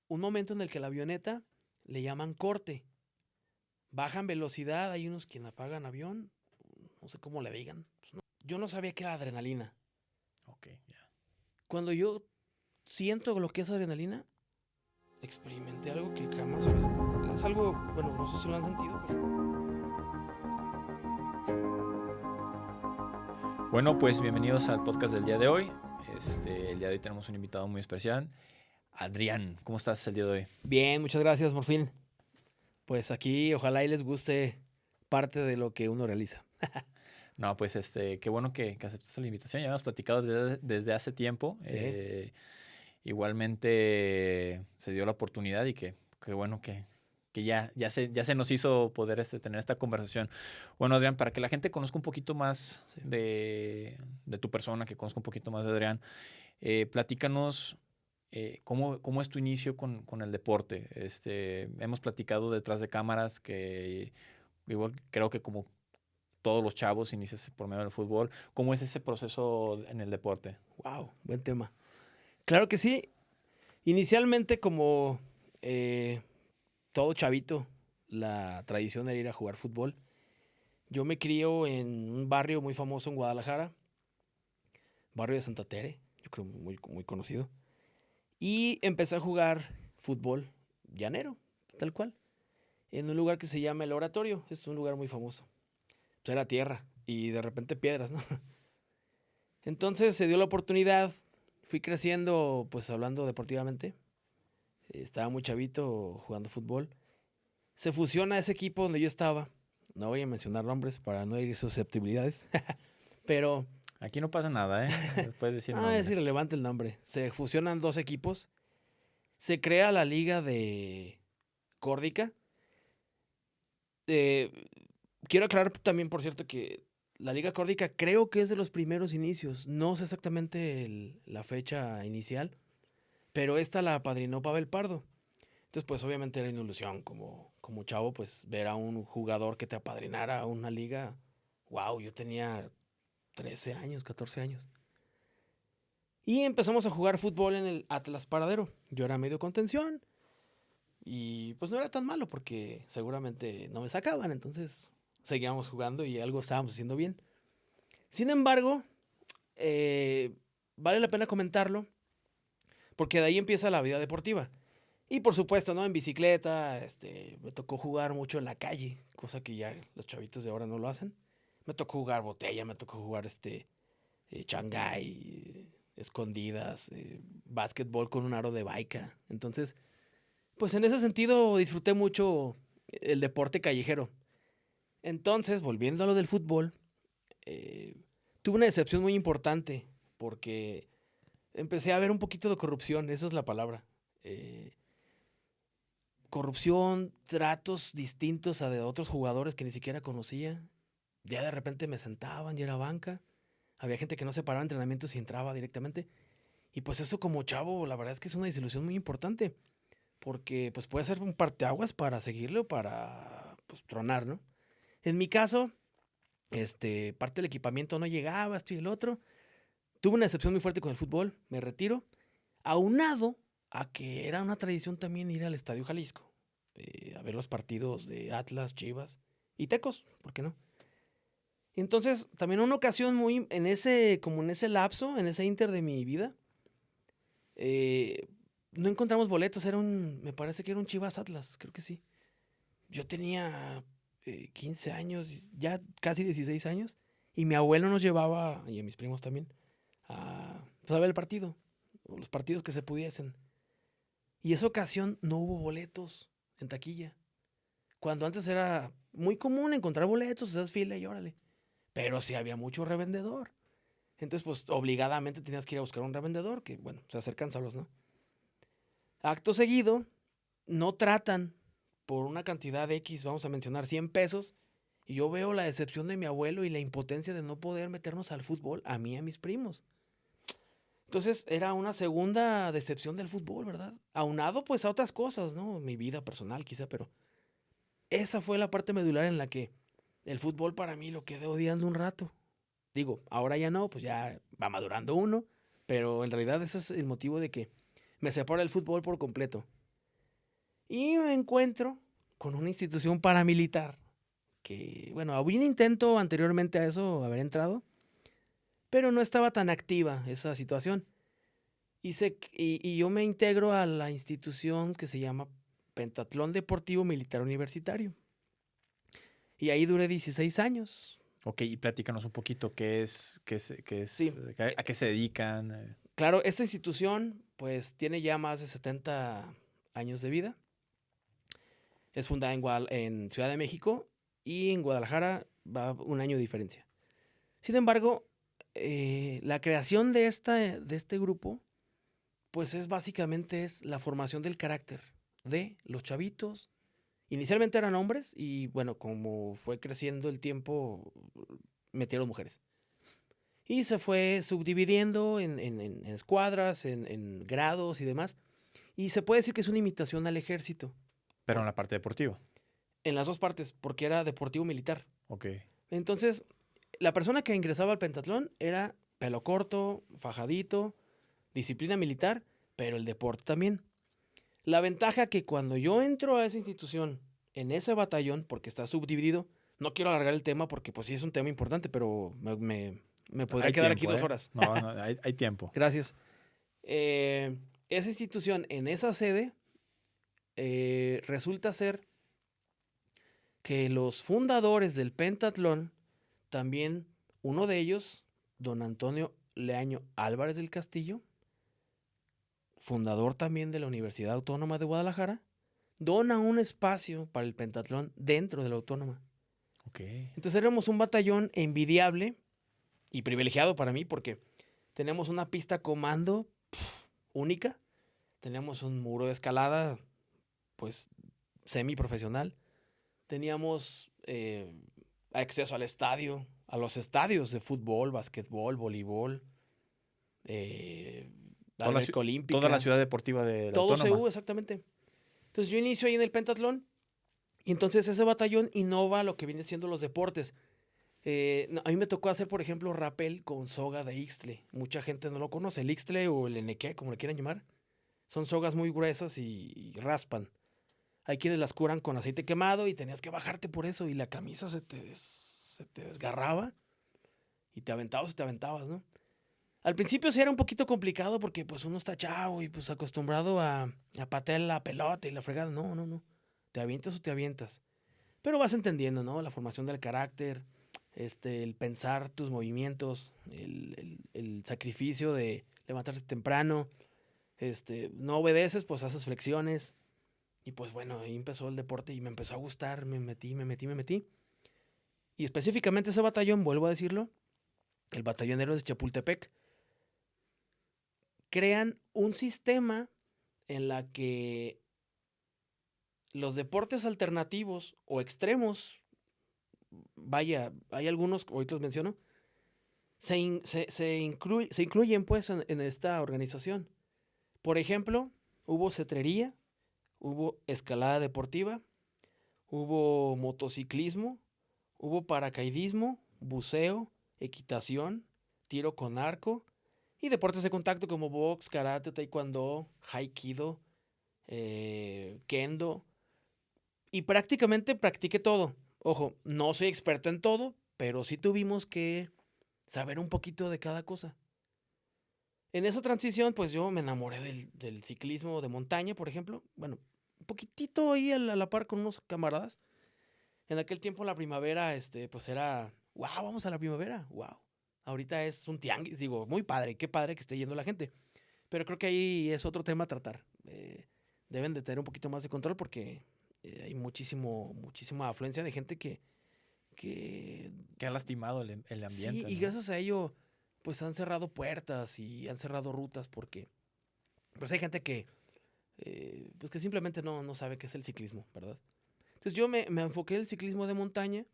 un momento en el que la avioneta le llaman corte. Bajan velocidad, hay unos quien apagan avión, no sé cómo le digan. Pues no. Yo no sabía que era adrenalina. Ok, ya. Cuando yo siento lo que es adrenalina, experimenté algo que jamás había... Es algo, bueno, no sé si lo han sentido, pero... Bueno, pues bienvenidos al podcast del día de hoy. El día de hoy tenemos un invitado muy especial, Adrián. ¿Cómo estás el día de hoy? Bien, muchas gracias por fin. Pues aquí ojalá y les guste parte de lo que uno realiza. No, pues qué bueno que aceptaste la invitación. Ya hemos platicado desde hace tiempo. Sí. Igualmente se dio la oportunidad y qué bueno que ya se nos hizo poder tener esta conversación. Bueno, Adrián, para que la gente conozca un poquito más Sí. de tu persona, que conozca un poquito más de Adrián, platícanos cómo es tu inicio con el deporte. Hemos platicado detrás de cámaras que igual creo que como todos los chavos inicias por medio del fútbol. ¿Cómo es ese proceso en el deporte? Wow, buen tema. Claro que sí. Inicialmente, como todo chavito, la tradición era ir a jugar fútbol. Yo me crío en un barrio muy famoso en Guadalajara, barrio de Santa Tere, yo creo muy conocido. Y empecé a jugar fútbol llanero, tal cual, en un lugar que se llama El Oratorio. Es un lugar muy famoso. Pues era tierra y de repente piedras, ¿no? Entonces se dio la oportunidad, fui creciendo, pues hablando deportivamente. Estaba muy chavito jugando fútbol. Se fusiona ese equipo donde yo estaba. No voy a mencionar nombres para no herir susceptibilidades. Pero Aquí no pasa nada, ¿eh? Puedes decir es nombres. irrelevante el nombre. Se fusionan dos equipos. Se crea la liga de Córdica. Eh, Quiero aclarar también, por cierto, que la liga Córdica creo que es de los primeros inicios. No sé exactamente la fecha inicial. Pero esta la apadrinó Pavel Pardo. Entonces, pues obviamente era una ilusión como chavo, pues ver a un jugador que te apadrinara a una liga. Wow, yo tenía 13 años, 14 años. Y empezamos a jugar fútbol en el Atlas Paradero. Yo era medio contención y pues no era tan malo porque seguramente no me sacaban. Entonces seguíamos jugando y algo estábamos haciendo bien. Sin embargo, vale la pena comentarlo porque de ahí empieza la vida deportiva. Y por supuesto, ¿no? En bicicleta, me tocó jugar mucho en la calle, cosa que ya los chavitos de ahora no lo hacen. Me tocó jugar botella, me tocó jugar Shanghái, escondidas, básquetbol con un aro de baica. Entonces, pues en ese sentido disfruté mucho el deporte callejero. Entonces, volviendo a lo del fútbol, eh, tuve una decepción muy importante porque empecé a ver un poquito de corrupción, esa es la palabra. Corrupción, tratos distintos a de otros jugadores que ni siquiera conocía. Ya de repente me sentaban y era banca. Había gente que no se paraba en entrenamientos y entraba directamente. Y pues eso como chavo, la verdad es que es una desilusión muy importante. Porque pues puede ser un parteaguas para seguirle o para pues tronar, ¿no? En mi caso, parte del equipamiento no llegaba, esto y el otro. Tuve una decepción muy fuerte con el fútbol, me retiro. Aunado a que era una tradición también ir al Estadio Jalisco, a ver los partidos de Atlas, Chivas y Tecos, ¿por qué no? Entonces, también una ocasión muy, como en ese lapso, en ese inter de mi vida, eh, no encontramos boletos, me parece que era un Chivas Atlas, creo que sí. Yo tenía 15 años, ya casi 16 años, y mi abuelo nos llevaba, y a mis primos también, pues a ver el partido, o los partidos que se pudiesen. Y esa ocasión no hubo boletos en taquilla. Cuando antes era muy común encontrar boletos, esas filas y órale. Pero sí había mucho revendedor. Entonces, pues obligadamente tenías que ir a buscar un revendedor, que bueno, se acercan solos, ¿no? Acto seguido, no tratan por una cantidad de X, vamos a mencionar 100 pesos, y yo veo la decepción de mi abuelo y la impotencia de no poder meternos al fútbol, a mí y a mis primos. Entonces era una segunda decepción del fútbol, ¿verdad? Aunado pues a otras cosas, ¿no? Mi vida personal quizá, pero esa fue la parte medular en la que el fútbol para mí lo quedé odiando un rato. Digo, ahora ya no, pues ya va madurando uno, pero en realidad ese es el motivo de que me separa el fútbol por completo. Y me encuentro con una institución paramilitar que, bueno, había un intento anteriormente a eso, haber entrado, pero no estaba tan activa esa situación. Y yo me integro a la institución que se llama Pentatlón Deportivo Militar Universitario. Y ahí duré 16 años. Ok, y platícanos un poquito Sí, a qué se dedican. claro, esta institución pues tiene ya más de 70 años de vida. Es fundada en Ciudad de México y en Guadalajara va un año de diferencia. Sin embargo, la creación de este grupo pues es básicamente la formación del carácter de los chavitos. Inicialmente eran hombres y bueno, como fue creciendo el tiempo, metieron mujeres. Y se fue subdividiendo en escuadras, en grados y demás. Y se puede decir que es una imitación al ejército. Pero en la parte deportiva. En las dos partes, porque era deportivo militar. Ok. Entonces, la persona que ingresaba al pentatlón era pelo corto, fajadito, disciplina militar, pero el deporte también. La ventaja que cuando yo entro a esa institución, en ese batallón, porque está subdividido, no quiero alargar el tema porque pues sí es un tema importante, pero me podría Hay quedar aquí tiempo, 2 horas. No, hay tiempo. Gracias. Esa institución en esa sede resulta ser que los fundadores del pentatlón, también uno de ellos, don Antonio Leaño Álvarez del Castillo, fundador también de la Universidad Autónoma de Guadalajara, dona un espacio para el pentatlón dentro de la Autónoma. Ok. Entonces éramos un batallón envidiable y privilegiado para mí porque tenemos una pista comando única, tenemos un muro de escalada pues semiprofesional, teníamos acceso al estadio, a los estadios de fútbol, básquetbol, voleibol, alberca olímpica. Toda la ciudad deportiva de la todo Autónoma. CU, exactamente. Entonces yo inicio ahí en el pentatlón y entonces ese batallón innova lo que viene siendo los deportes. A mí me tocó hacer, por ejemplo, rappel con soga de Ixtle. Mucha gente no lo conoce. El Ixtle o el eneque, como le quieran llamar, son sogas muy gruesas y raspan. Hay quienes las curan con aceite quemado y tenías que bajarte por eso y la camisa se te desgarraba y te aventabas, ¿no? Al principio sí era un poquito complicado porque pues uno está chavo y pues acostumbrado a patear la pelota y la fregada. No, no, no. Te avientas o te avientas. Pero vas entendiendo, ¿no? La formación del carácter, el pensar tus movimientos, el sacrificio de levantarte temprano. No obedeces, pues haces flexiones. Y pues bueno, ahí empezó el deporte y me empezó a gustar, me metí. Y específicamente ese batallón, vuelvo a decirlo, el batallón Héroes de Chapultepec, crean un sistema en la que los deportes alternativos o extremos, vaya, hay algunos, ahorita los menciono, se incluyen pues en esta organización. Por ejemplo, hubo cetrería, hubo escalada deportiva, hubo motociclismo, hubo paracaidismo, buceo, equitación, tiro con arco y deportes de contacto como box, karate, taekwondo, haikido, kendo. Y prácticamente practiqué todo. Ojo, no soy experto en todo, pero sí tuvimos que saber un poquito de cada cosa. En esa transición, pues yo me enamoré del ciclismo de montaña, por ejemplo. Bueno, un poquitito ahí a la par con unos camaradas. En aquel tiempo la primavera, pues era, wow, vamos a la primavera, wow. Ahorita es un tianguis, digo, muy padre, qué padre que esté yendo la gente. Pero creo que ahí es otro tema a tratar. Deben de tener un poquito más de control porque hay muchísima afluencia de gente que ha lastimado el ambiente. Sí, y ¿no? gracias a ello, pues han cerrado puertas y han cerrado rutas porque, pues hay gente pues que simplemente no sabe qué es el ciclismo, ¿verdad? Entonces yo me enfoqué en el ciclismo de montaña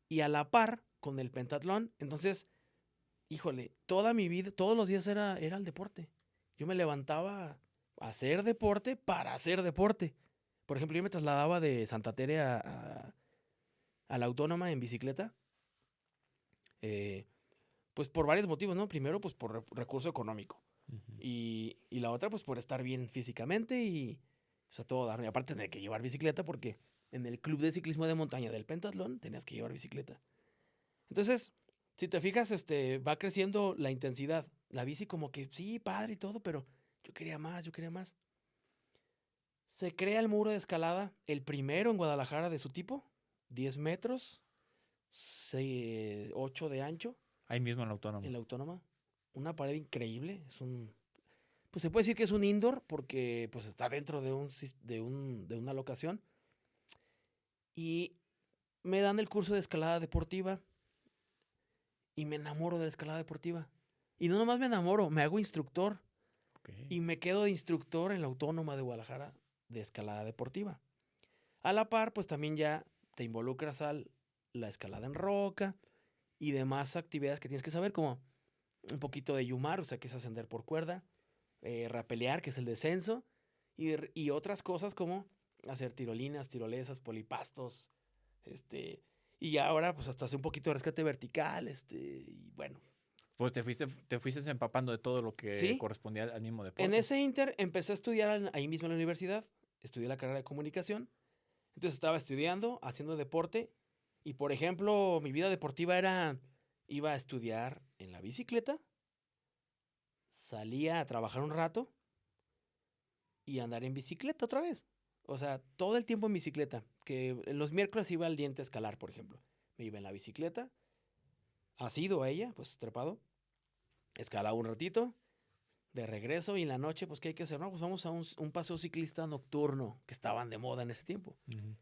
y a la par con el pentatlón. Entonces, híjole, toda mi vida, todos los días era el deporte. Yo me levantaba a hacer deporte para hacer deporte. Por ejemplo, yo me trasladaba de Santa Tere a la Autónoma en bicicleta. Pues por varios motivos, ¿no? Primero, pues por recurso económico. Ujú. Y la otra, pues por estar bien físicamente y, o sea, todo dar. Y aparte de que llevar bicicleta, porque en el club de ciclismo de montaña del pentatlón tenías que llevar bicicleta. Entonces, si te fijas, va creciendo la intensidad. La bici como que sí, padre y todo, pero yo quería más, yo quería más. Se crea el muro de escalada, el primero en Guadalajara de su tipo, 10 metros, 8 de ancho, Ahí mismo en la en Autónoma. la Autónoma. Una pared increíble, pues se puede decir que es un indoor porque pues está dentro de una locación. Y me dan el curso de escalada deportiva y me enamoro de la escalada deportiva. Y no nomás me enamoro, me hago instructor Ok. y me quedo de instructor en la Autónoma de Guadalajara de escalada deportiva. A la par, pues también ya te involucras a la escalada en roca y demás actividades que tienes que saber, como un poquito de yumar, o sea, que es ascender por cuerda, rapelear, que es el descenso, y otras cosas como hacer tirolinas, tirolesas, polipastos, y ya ahora pues hasta hacer un poquito de rescate vertical, y bueno. Pues te fuiste empapando de todo lo que Sí, correspondía al mismo en deporte. ese inter empecé a estudiar ahí mismo en la universidad, estudié la carrera de comunicación, entonces estaba estudiando, haciendo deporte, y por ejemplo, mi vida deportiva iba a estudiar en la bicicleta, salía a trabajar un rato y andar en bicicleta otra vez. O sea, todo el tiempo en bicicleta. Que los miércoles iba al diente a escalar, por ejemplo. Me iba en la bicicleta, asido a ella, pues trepado, escalaba un ratito, de regreso y en la noche, pues ¿qué hay que hacer? No, pues vamos a un paseo ciclista nocturno, que estaban de moda en ese tiempo. Ujú.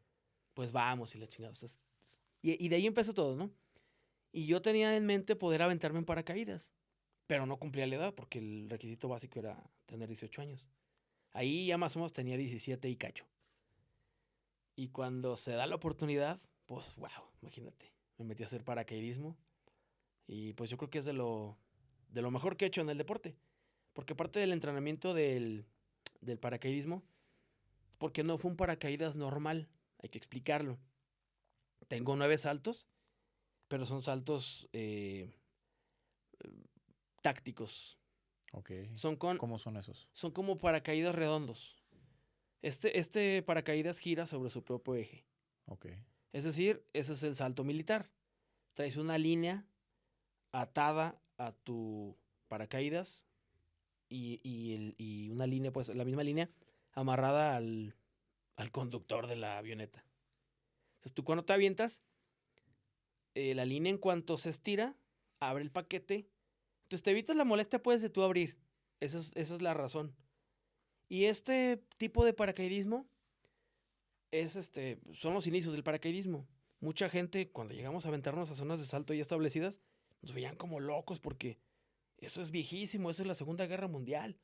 Pues vamos y la chingada. Y de ahí empezó todo, ¿no? Y yo tenía en mente poder aventarme en paracaídas, pero no cumplía la edad porque el requisito básico era tener 18 años. Ahí ya más o menos tenía 17 y cacho. Y cuando se da la oportunidad, pues wow, imagínate, me metí a hacer paracaidismo y pues yo creo que es de lo mejor que he hecho en el deporte. Porque parte del entrenamiento del paracaidismo, porque no fue un paracaídas normal, hay que explicarlo. Tengo 9 saltos, pero son saltos tácticos. Ok. Son, con, ¿Cómo son esos? son como paracaídas redondos. Este paracaídas gira sobre su propio eje. Ok. Es decir, ese es el salto militar. Traes una línea atada a tu paracaídas y una línea, pues la misma línea amarrada al conductor de la avioneta. Entonces tú cuando te avientas, la línea en cuanto se estira, abre el paquete. Entonces te evitas la molestia, puedes de tú abrir. Esa es la razón. Y este tipo de paracaidismo son los inicios del paracaidismo. Mucha gente, cuando llegamos a aventarnos a zonas de salto ya establecidas, nos veían como locos porque eso es viejísimo, eso es la Segunda Guerra Mundial.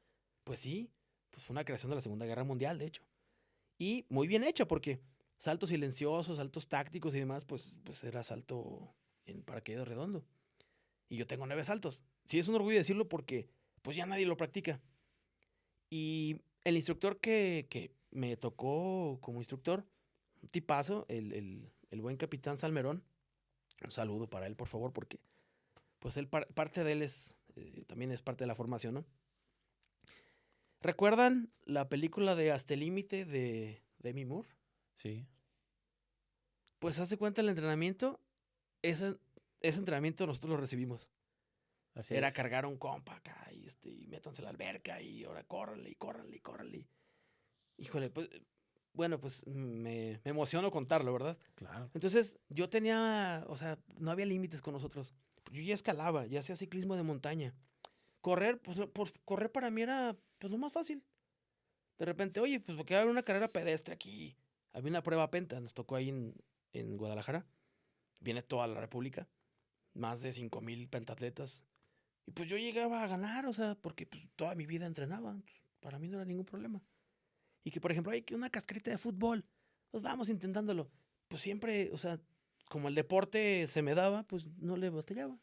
Pues sí, pues fue una creación de la Segunda Guerra Mundial, de hecho. Y muy bien hecha porque saltos silenciosos, saltos tácticos y demás, pues era salto en paracaídas redondo. Y yo tengo 9 saltos. Sí, es un orgullo decirlo porque pues ya nadie lo practica. Y el instructor que me tocó como instructor, un tipazo, el buen capitán Salmerón, un saludo para él, por favor, porque pues él, parte de él también es parte de la formación, ¿no? ¿Recuerdan la película de Hasta el Límite de Demi Moore? Sí. Pues hace cuenta el entrenamiento, ese entrenamiento nosotros lo recibimos. Así Era es. cargar a un compa acá y métanse a la alberca y ahora córranle y córranle y córranle. Híjole, pues, bueno, pues me emociono contarlo, ¿verdad? Claro. Entonces yo tenía, o sea, no había límites con nosotros. Yo ya escalaba, ya hacía ciclismo de montaña. Correr, pues correr para mí era pues lo más fácil. De repente, oye, pues porque va a haber una carrera pedestre aquí. Había una prueba penta, nos tocó ahí en Guadalajara. Viene toda la República, más de 5,000 pentatletas. Y pues yo llegaba a ganar, o sea, porque pues toda mi vida entrenaba. Para mí no era ningún problema. Y que, por ejemplo, hay que una cascarita de fútbol. Pues vamos intentándolo. Pues siempre, o sea, como el deporte se me daba, pues no le batallaba.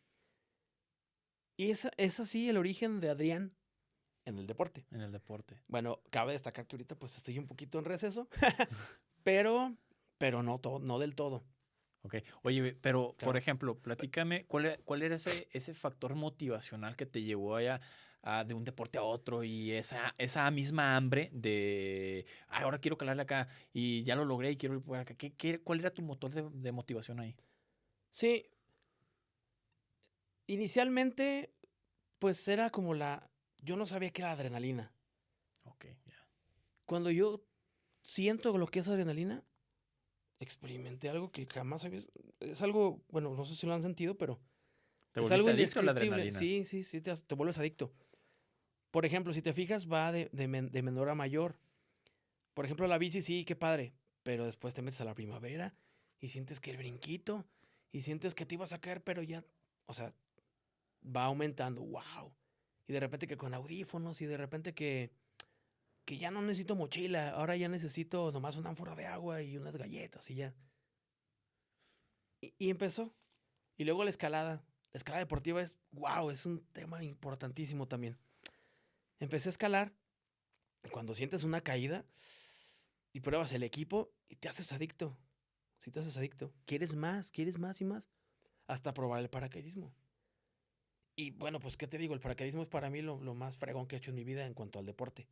Y es así el origen de Adrián en el deporte. En el deporte. Bueno, cabe destacar que ahorita pues estoy un poquito en receso, pero, pero no, no del todo. Ok. Oye, pero, por Claro. ejemplo, platícame, ¿cuál era ese factor motivacional que te llevó de un deporte a otro y esa misma hambre de, "Ay, ahora quiero calarle acá y ya lo logré y quiero ir por acá"? ¿Cuál era tu motor de motivación ahí? Sí, inicialmente, pues era como yo no sabía qué era adrenalina. Ok, ya. Cuando yo siento lo que es adrenalina, experimenté algo que jamás había. Es algo, bueno, no sé si lo han sentido, pero ¿Te es algo volviste adicto a la indescriptible. adrenalina? Sí, sí, sí, te vuelves adicto. Por ejemplo, si te fijas, va de menor a mayor. Por ejemplo, la bici, sí, qué padre. Pero después te metes a la primavera y sientes que el brinquito y sientes que te ibas a caer, pero ya, o sea, va aumentando. ¡Wow! Y de repente que con audífonos y de repente que ya no necesito mochila. Ahora ya necesito nomás una ánfora de agua y unas galletas y ya. Y empezó. Y luego la escalada. La escalada deportiva es, wow, es un tema importantísimo también. Empecé a escalar. Cuando sientes una caída y pruebas el equipo y te haces adicto. Si te haces adicto, quieres más y más, hasta probar el paracaidismo. Y bueno, pues, ¿qué te digo? El paracaidismo es para mí lo más fregón que he hecho en mi vida en cuanto al deporte.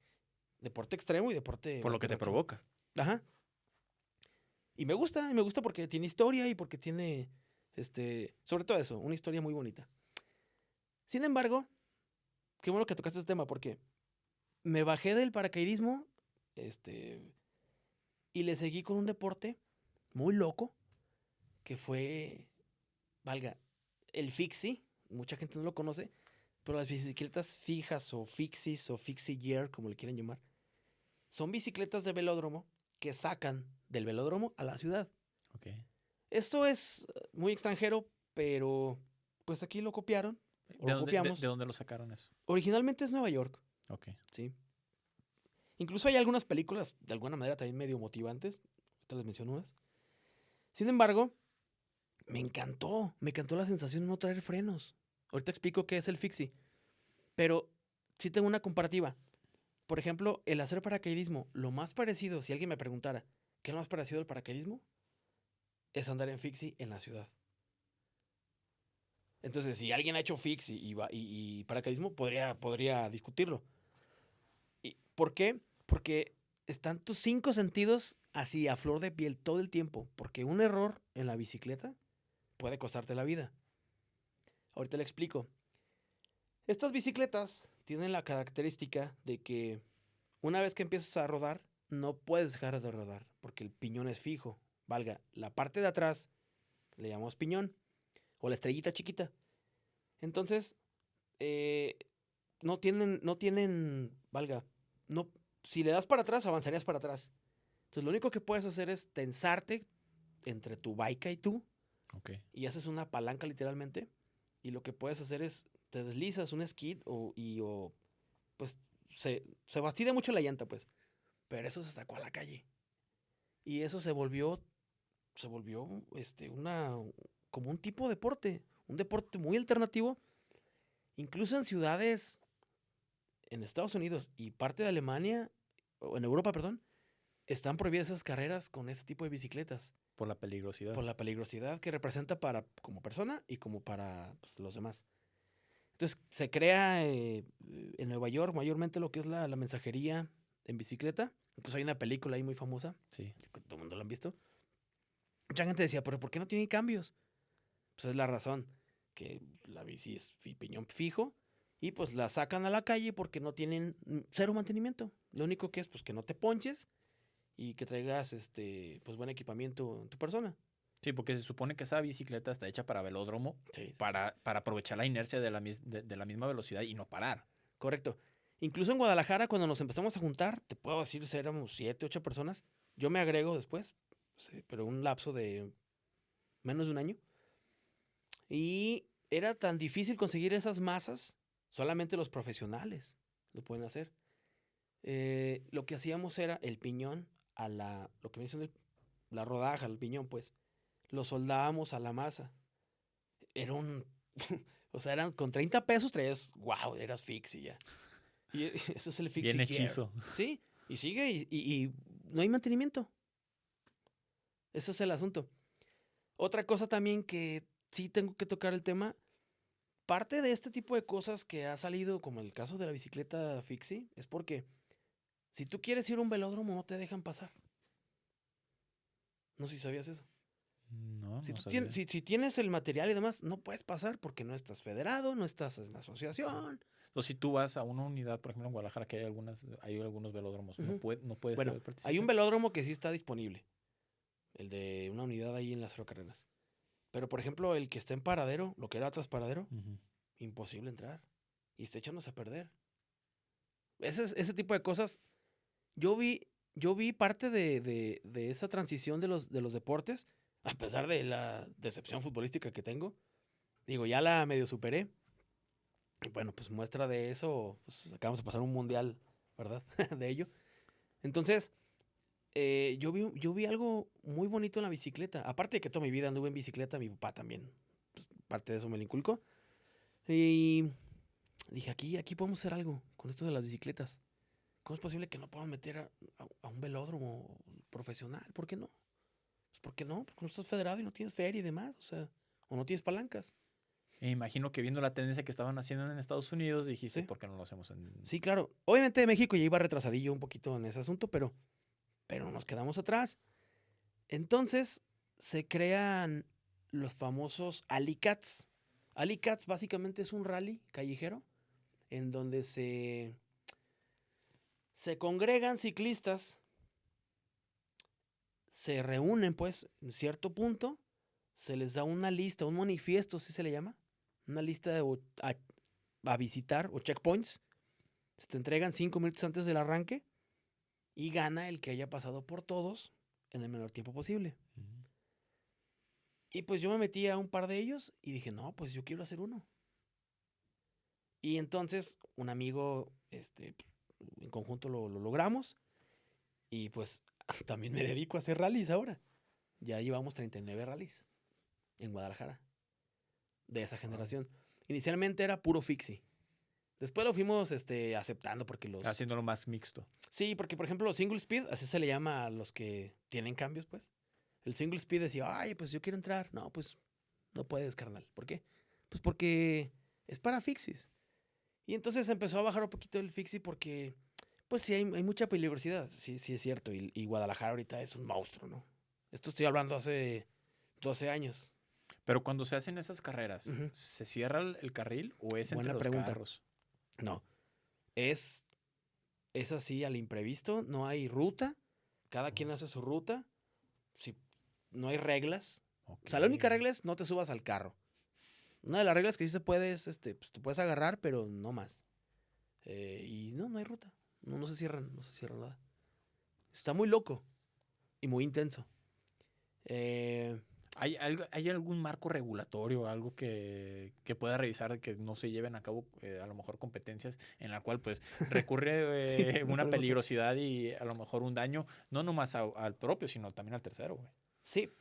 Deporte extremo y deporte Por lo que te alternativo. provoca. Ajá. Y me gusta porque tiene historia y porque tiene, sobre todo eso, una historia muy bonita. Sin embargo, qué bueno que tocaste este tema porque me bajé del paracaidismo, y le seguí con un deporte muy loco que fue, valga, el fixie. Mucha gente no lo conoce, pero las bicicletas fijas o fixies o fixie gear, como le quieren llamar, son bicicletas de velódromo que sacan del velódromo a la ciudad. Ok. Esto es muy extranjero, pero pues aquí lo copiaron o ¿De lo dónde, de copiamos. dónde lo sacaron eso? Originalmente es Nueva York, Ok. ¿sí? Incluso hay algunas películas de alguna manera también medio motivantes. Ahorita les menciono unas. Sin embargo, me encantó la sensación de no traer frenos. Ahorita explico qué es el fixie, pero sí tengo una comparativa. Por ejemplo, el hacer paracaidismo, lo más parecido, si alguien me preguntara, ¿qué es lo más parecido al paracaidismo? Es andar en fixie en la ciudad. Entonces, si alguien ha hecho fixie y paracaidismo, podría discutirlo. ¿Por qué? Porque están tus 5 sentidos así a flor de piel todo el tiempo. Porque un error en la bicicleta puede costarte la vida. Ahorita le explico. Estas bicicletas tienen la característica de que una vez que empiezas a rodar, no puedes dejar de rodar porque el piñón es fijo. Valga, la parte de atrás le llamamos piñón o la estrellita chiquita. Entonces, eh, valga, no, si le das para atrás, avanzarías para atrás. Entonces, lo único que puedes hacer es tensarte entre tu bike y tú Ok. y haces una palanca literalmente. Y lo que puedes hacer es, te deslizas un skid o pues se fastidia mucho la llanta, pues. Pero eso se sacó a la calle. Y eso se volvió como un tipo de deporte. Un deporte muy alternativo. Incluso en ciudades en Estados Unidos y parte de Alemania, o en Europa, perdón, están prohibidas esas carreras con ese tipo de bicicletas. Por la peligrosidad. Por la peligrosidad que representa para como persona y como para pues, los demás. Entonces se crea en Nueva York mayormente lo que es la mensajería en bicicleta. Incluso hay una película ahí muy famosa, Sí. que todo el mundo la han visto. Mucha gente decía, pero ¿por qué no tiene cambios? Pues es la razón, que la bici es piñón fijo y pues la sacan a la calle porque no tienen cero mantenimiento. Lo único que es pues que no te ponches y que traigas pues buen equipamiento en tu persona. Sí, porque se supone que esa bicicleta está hecha para velódromo, Sí, sí, sí. para aprovechar la inercia de la misma velocidad y no parar. Correcto. Incluso en Guadalajara, cuando nos empezamos a juntar, te puedo decir, si éramos 7, 8 personas. Yo me agrego después, sí, pero un lapso de menos de un año. Y era tan difícil conseguir esas masas, solamente los profesionales lo pueden hacer. Lo que hacíamos era el piñón lo que me dicen, la rodaja, el piñón, pues, lo soldábamos a la masa. Era un, o sea, eran con 30 pesos traías, wow, eras fix y ya. Y ese es el Bien fixie gear. hechizo. Sí, y sigue y no hay mantenimiento. Ese es el asunto. Otra cosa también que sí tengo que tocar el tema, parte de este tipo de cosas que ha salido, como el caso de la bicicleta fixie, es porque si tú quieres ir a un velódromo no te dejan pasar. No sé si sabías eso. No, Si no tú sabía. tienes, si tienes el material y demás, no puedes pasar porque no estás federado, no estás en la asociación. Entonces, si tú vas a una unidad, por ejemplo, en Guadalajara, que hay algunos velódromos, Ujú. no puedes Bueno, hay un participar. velódromo que sí está disponible, el de una unidad ahí en las ferrocarriles. Pero, por ejemplo, el que está en Paradero, lo que era atrás Paradero, Ujú. imposible entrar. Y está echándose a perder. Ese tipo de cosas. Yo vi parte de esa transición de los deportes, a pesar de la decepción futbolística que tengo. Digo, ya la medio superé. Y bueno, pues muestra de eso, pues acabamos de pasar un mundial, ¿verdad? De ello. Entonces, yo vi algo muy bonito en la bicicleta. Aparte de que toda mi vida anduve en bicicleta, mi papá también, pues, parte de eso me lo inculcó. Y dije, aquí podemos hacer algo con esto de las bicicletas. ¿Cómo es posible que no puedan meter a un velódromo profesional? ¿Por qué no? Pues ¿por qué no? Porque no estás federado y no tienes feria y demás, o sea, o no tienes palancas. E imagino que viendo la tendencia que estaban haciendo en Estados Unidos, dijiste, Sí, ¿por qué no lo hacemos en...? sí, claro. Obviamente México ya iba retrasadillo un poquito en ese asunto, pero nos quedamos atrás. Entonces se crean los famosos Alicats. Alicats básicamente es un rally callejero en donde se congregan ciclistas, se reúnen pues en cierto punto, se les da una lista, un manifiesto, ¿sí se le llama? Una lista a visitar o checkpoints. Se te entregan 5 minutos antes del arranque y gana el que haya pasado por todos en el menor tiempo posible. Ujú. Y pues yo me metí a un par de ellos y dije, no, pues yo quiero hacer uno. Y entonces un amigo, en conjunto lo logramos y pues también me dedico a hacer rallies ahora. Ya llevamos 39 rallies en Guadalajara de esa Órale. generación. Inicialmente era puro fixie. Después lo fuimos aceptando porque Haciéndolo más mixto. Sí, porque por ejemplo los single speed, así se le llama a los que tienen cambios, pues. El single speed decía, ay, pues yo quiero entrar. No, pues no puedes, carnal. ¿Por qué? Pues porque es para fixies. Y entonces empezó a bajar un poquito el fixie porque, pues sí, hay mucha peligrosidad. Sí, sí es cierto. Y Guadalajara ahorita es un monstruo, ¿no? Esto estoy hablando hace 12 años. Pero cuando se hacen esas carreras, Ujú. ¿se cierra el carril o es entre Buena los pregunta. carros? No, es, es así al imprevisto. No hay ruta. Cada quien hace su ruta. Si no hay reglas. O Ok. sea, la única regla es no te subas al carro. Una de las reglas que sí se puede es, pues te puedes agarrar, pero no más. Y no hay ruta. No se cierran, no se cierra nada. Está muy loco y muy intenso. Eh, ¿Hay algún marco regulatorio, algo que pueda revisar que no se lleven a cabo a lo mejor competencias en la cual pues sí, recurre buena una pregunta. peligrosidad y a lo mejor un daño, no nomás al propio, sino también al tercero, güey? Sí,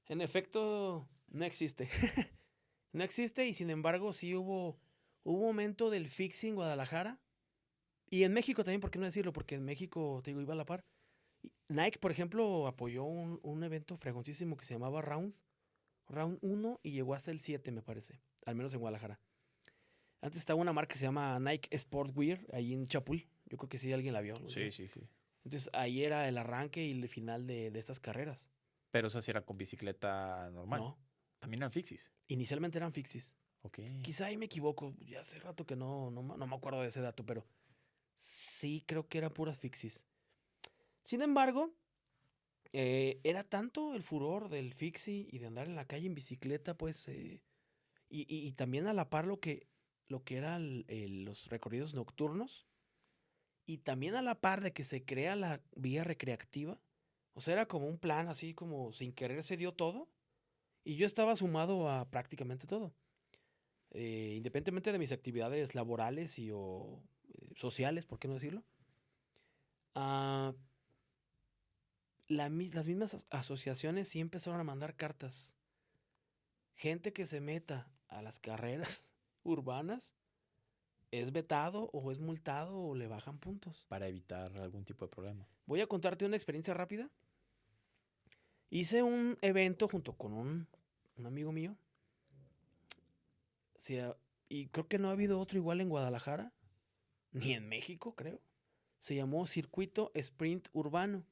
en efecto, no existe. No existe y sin embargo sí hubo un momento del fixing en Guadalajara y en México también, ¿por qué no decirlo? Porque en México, te digo, iba a la par. Nike, por ejemplo, apoyó un evento fregoncísimo que se llamaba Round 1 y llegó hasta el 7, me parece, al menos en Guadalajara. Antes estaba una marca que se llama Nike Sportwear, ahí en Chapul. Yo creo que sí alguien la vio algún Sí, día. sí, sí. Entonces ahí era el arranque y el final de estas carreras. Pero eso sí era con bicicleta normal. No, También eran fixis. inicialmente eran fixies. Ok. Quizá ahí me equivoco, ya hace rato que no me acuerdo de ese dato, pero sí creo que eran puras fixies. Sin embargo, era tanto el furor del fixie y de andar en la calle en bicicleta, pues, y también a la par lo que eran los recorridos nocturnos, y también a la par de que se crea la vía recreativa. O sea, era como un plan así como sin querer se dio todo, y yo estaba sumado a prácticamente todo. Independientemente de mis actividades laborales o sociales, ¿por qué no decirlo? Ah, las mismas asociaciones sí empezaron a mandar cartas. Gente que se meta a las carreras urbanas es vetado o es multado o le bajan puntos. Para evitar algún tipo de problema. Voy a contarte una experiencia rápida. Hice un evento junto con un amigo mío. Sí, y creo que no ha habido otro igual en Guadalajara, ni en México, creo. Se llamó Circuito Sprint Urbano.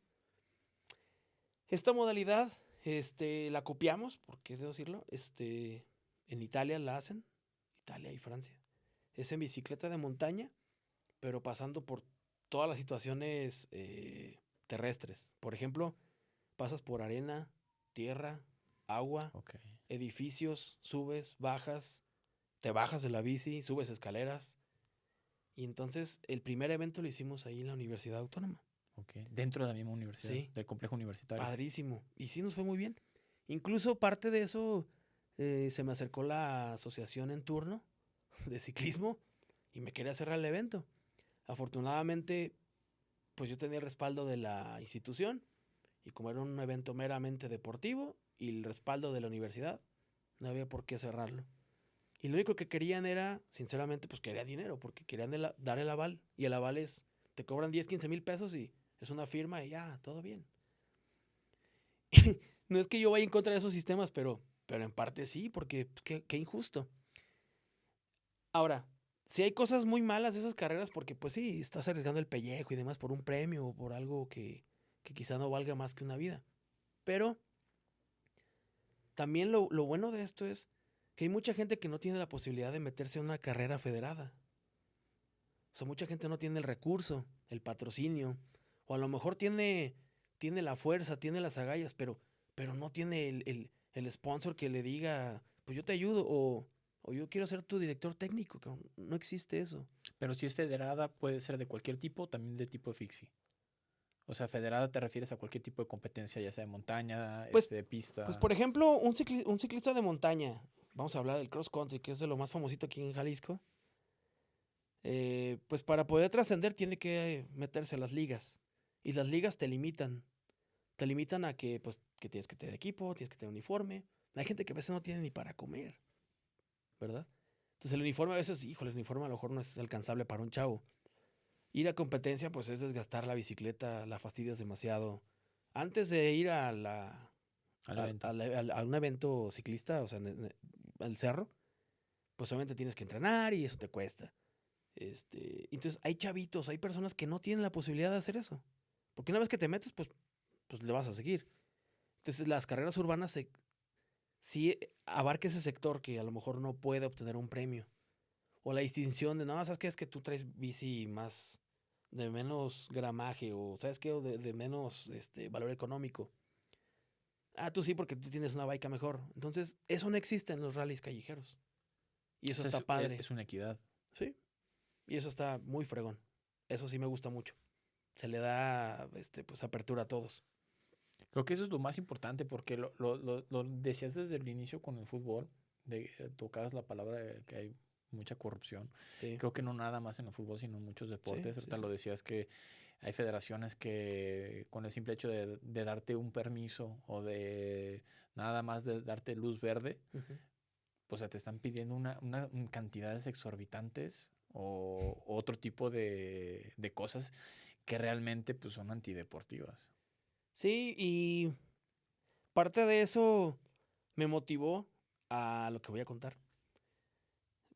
Esta modalidad, la copiamos, por qué debo decirlo, en Italia la hacen, Italia y Francia. Es en bicicleta de montaña, pero pasando por todas las situaciones terrestres. Por ejemplo, pasas por arena, tierra, agua, Ok. edificios, subes, bajas, te bajas de la bici, subes escaleras. Y entonces el primer evento lo hicimos ahí en la Universidad Autónoma. Ok. Dentro de la misma universidad, Sí, del complejo universitario. padrísimo. Y sí nos fue muy bien. Incluso parte de eso se me acercó la asociación en turno de ciclismo y me quería cerrar el evento. Afortunadamente, pues yo tenía el respaldo de la institución y como era un evento meramente deportivo y el respaldo de la universidad, no había por qué cerrarlo. Y lo único que querían era, sinceramente, pues quería dinero, porque querían dar el aval. Y el aval es, te cobran 10, 15 mil pesos y es una firma y ya, todo bien. No es que yo vaya en contra de esos sistemas, pero en parte sí, porque pues, qué injusto. Ahora, si hay cosas muy malas de esas carreras, porque pues sí, estás arriesgando el pellejo y demás por un premio o por algo que quizá no valga más que una vida. Pero también lo bueno de esto es que hay mucha gente que no tiene la posibilidad de meterse en una carrera federada. O sea, mucha gente no tiene el recurso, el patrocinio, o a lo mejor tiene la fuerza, tiene las agallas, pero no tiene el sponsor que le diga, pues yo te ayudo, o yo quiero ser tu director técnico, cabrón. No existe eso. Pero si es federada, puede ser de cualquier tipo, también de tipo fixie. O sea, federada te refieres a cualquier tipo de competencia, ya sea de montaña, Pues, pues pista. por ejemplo, un ciclista de montaña, vamos a hablar del cross country, que es de lo más famosito aquí en Jalisco, pues para poder trascender tiene que meterse a las ligas. Y las ligas te limitan. Te limitan a que, pues, que tienes que tener equipo, tienes que tener uniforme. Hay gente que a veces no tiene ni para comer, ¿verdad? Entonces el uniforme a veces, híjole, el uniforme a lo mejor no es alcanzable para un chavo. Ir a competencia, pues es desgastar la bicicleta, la fastidias demasiado. Antes de ir Al evento. a un evento ciclista, o sea, al cerro, pues obviamente tienes que entrenar y eso te cuesta. Entonces hay chavitos, hay personas que no tienen la posibilidad de hacer eso. Porque una vez que te metes, pues le vas a seguir. Entonces las carreras urbanas sí abarca ese sector que a lo mejor no puede obtener un premio. O la distinción de, no, ¿sabes qué? Es que tú traes bici más de menos gramaje o, ¿sabes qué? O de menos valor económico. Ah, tú sí, porque tú tienes una bike mejor. Entonces, eso no existe en los rallies callejeros. Y eso Esa está padre. es una equidad. Sí. Y eso está muy fregón. Eso sí me gusta mucho. Se le da, pues, apertura a todos. Creo que eso es lo más importante porque lo decías desde el inicio con el fútbol, tocabas la palabra de que hay mucha corrupción. Sí, Creo que no nada más en el fútbol, sino en muchos sí, deportes. sí, Ahorita sí. lo decías que hay federaciones que con el simple hecho de darte un permiso o de nada más de darte luz verde, Ujú. pues te están pidiendo una cantidades exorbitantes o otro tipo de cosas que realmente pues son antideportivas. Sí, y parte de eso me motivó a lo que voy a contar.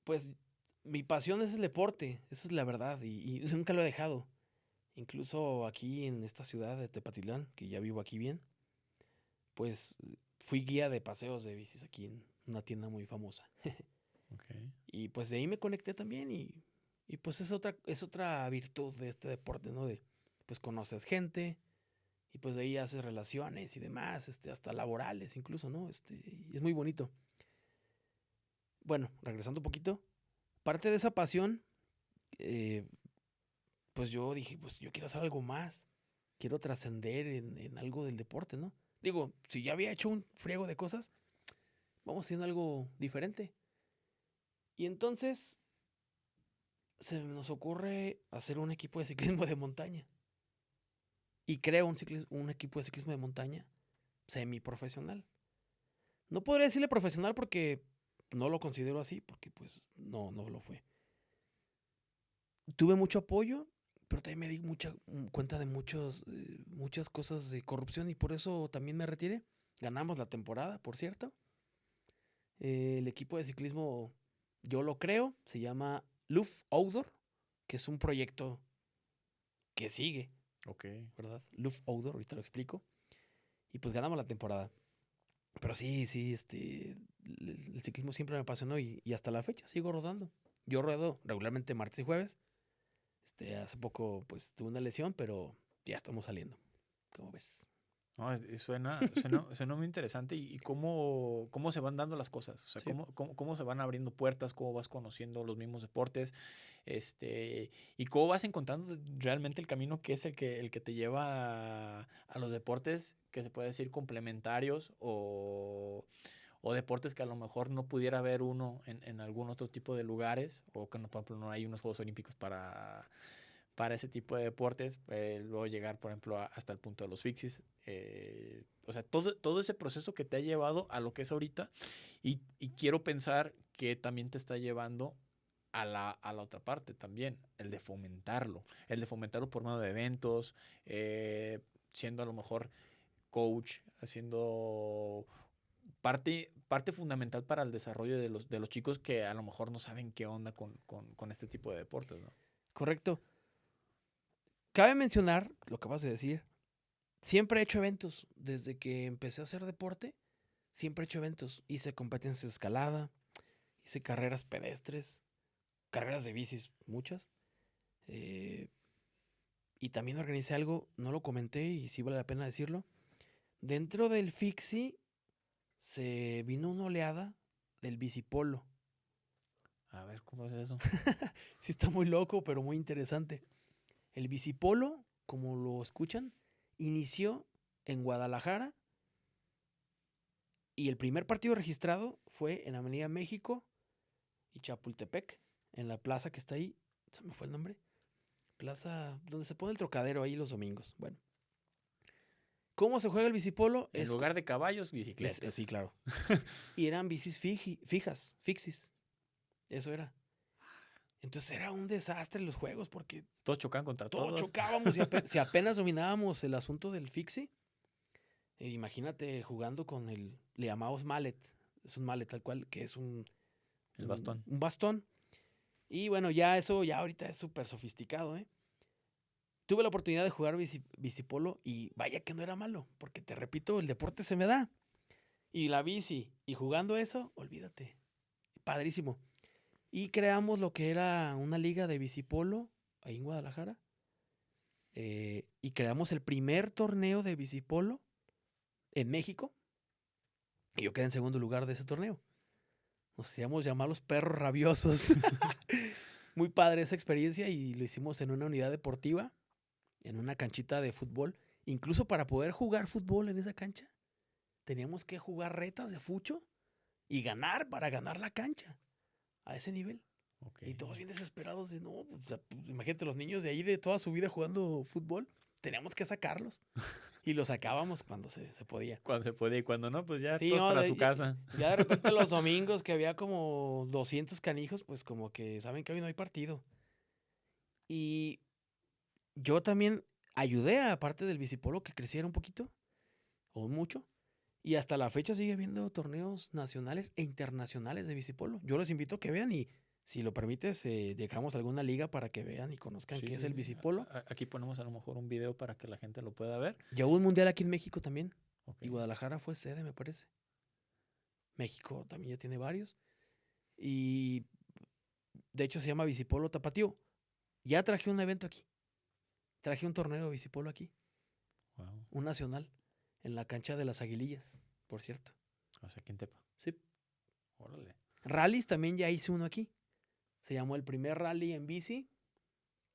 Pues mi pasión es el deporte, esa es la verdad, y nunca lo he dejado. Incluso aquí en esta ciudad de Tepatitlán, que ya vivo aquí bien, pues fui guía de paseos de bicis aquí en una tienda muy famosa. Okay. Y pues de ahí me conecté también y pues es otra virtud de este deporte, ¿no? De pues conoces gente y pues de ahí haces relaciones y demás, hasta laborales incluso, ¿no? Y es muy bonito. Bueno, regresando un poquito, parte de esa pasión, eh, pues yo dije, pues yo quiero hacer algo más, quiero trascender en algo del deporte, ¿no? Digo, si ya había hecho un friego de cosas, vamos haciendo algo diferente. Y entonces se nos ocurre hacer un equipo de ciclismo de montaña. Y creo un equipo de ciclismo de montaña semiprofesional. No podría decirle profesional porque no lo considero así, porque pues no lo fue. Tuve mucho apoyo, pero también me di cuenta de muchas cosas de corrupción y por eso también me retiré. Ganamos la temporada, por cierto. El equipo de ciclismo Yo lo creo, se llama Luft Outdoor, que es un proyecto que sigue, Ok. ¿verdad? Luft Outdoor, ahorita lo explico. Y pues ganamos la temporada. Pero sí, el ciclismo siempre me apasionó y hasta la fecha sigo rodando. Yo ruedo regularmente martes y jueves. Hace poco pues tuve una lesión, pero ya estamos saliendo. ¿Cómo ves? No, suena muy interesante y cómo se van dando las cosas, o sea, Sí, cómo se van abriendo puertas, cómo vas conociendo los mismos deportes, y cómo vas encontrando realmente el camino que es el que te lleva a los deportes que se puede decir complementarios o deportes que a lo mejor no pudiera haber uno en algún otro tipo de lugares o que, no, por ejemplo, no hay unos Juegos Olímpicos para ese tipo de deportes, luego llegar, por ejemplo, hasta el punto de los fixies. O sea, todo ese proceso que te ha llevado a lo que es ahorita y quiero pensar que también te está llevando a la otra parte también, el de fomentarlo por medio de eventos, siendo a lo mejor coach, haciendo parte fundamental para el desarrollo de los chicos que a lo mejor no saben qué onda con este tipo de deportes, ¿no? correcto. Cabe mencionar lo que vas a decir. Siempre he hecho eventos. Desde que empecé a hacer deporte, siempre he hecho eventos. Hice competencias de escalada, hice carreras pedestres, carreras de bicis, muchas. Eh, y también organicé algo, no lo comenté y sí vale la pena decirlo. Dentro del Fixie se vino una oleada del bicipolo. A ver, ¿cómo es eso? Sí está muy loco, pero muy interesante. El bicipolo, como lo escuchan, inició en Guadalajara y el primer partido registrado fue en Avenida México y Chapultepec, en la plaza que está ahí. Se me fue el nombre. Plaza donde se pone el trocadero ahí los domingos. Bueno. ¿Cómo se juega el bicipolo? En lugar de caballos, bicicletas. Sí, claro. Y eran bicis fijas, fixis. Eso era. Entonces era un desastre los juegos porque Todos chocan contra todos todos. chocábamos y si apenas dominábamos el asunto del fixie. Imagínate jugando con le llamamos mallet. Es un mallet tal cual, que es El bastón. un bastón. Y bueno, ya eso ya ahorita es súper sofisticado, ¿eh? Tuve la oportunidad de jugar bicipolo y vaya que no era malo, porque te repito, el deporte se me da. Y la bici, y jugando eso, olvídate. Padrísimo. Y creamos lo que era una liga de bicipolo ahí en Guadalajara. Y creamos el primer torneo de bicipolo en México. Y yo quedé en segundo lugar de ese torneo. Nos hacíamos llamar los perros rabiosos. Muy padre esa experiencia y lo hicimos en una unidad deportiva, en una canchita de fútbol. Incluso para poder jugar fútbol en esa cancha, teníamos que jugar retas de fucho y ganar para ganar la cancha a ese nivel. Okay. Y todos bien desesperados de, no, o sea, pues, imagínate los niños de ahí de toda su vida jugando fútbol, teníamos que sacarlos. Y los sacábamos cuando se podía. Cuando se podía y cuando no, pues ya Sí, todos no, para su casa. ya de repente los domingos que había como 200 canijos, pues como que saben que hoy no hay partido. Y yo también ayudé a parte del bicipolo que creciera un poquito o mucho. Y hasta la fecha sigue habiendo torneos nacionales e internacionales de bicipolo. Yo los invito a que vean y si lo permites, dejamos alguna liga para que vean y conozcan Sí, qué es sí, el sí. bicipolo. Aquí ponemos a lo mejor un video para que la gente lo pueda ver. Ya hubo un mundial aquí en México también. Ok. Y Guadalajara fue sede, me parece. México también ya tiene varios. Y de hecho se llama Bicipolo Tapatío. Ya traje un evento aquí. Traje un torneo de bicipolo aquí. Wow. Un nacional. En la cancha de las Aguilillas, por cierto. O sea, ¿quién tepa? Sí. Órale. Rallies también ya hice uno aquí. Se llamó el primer rally en bici.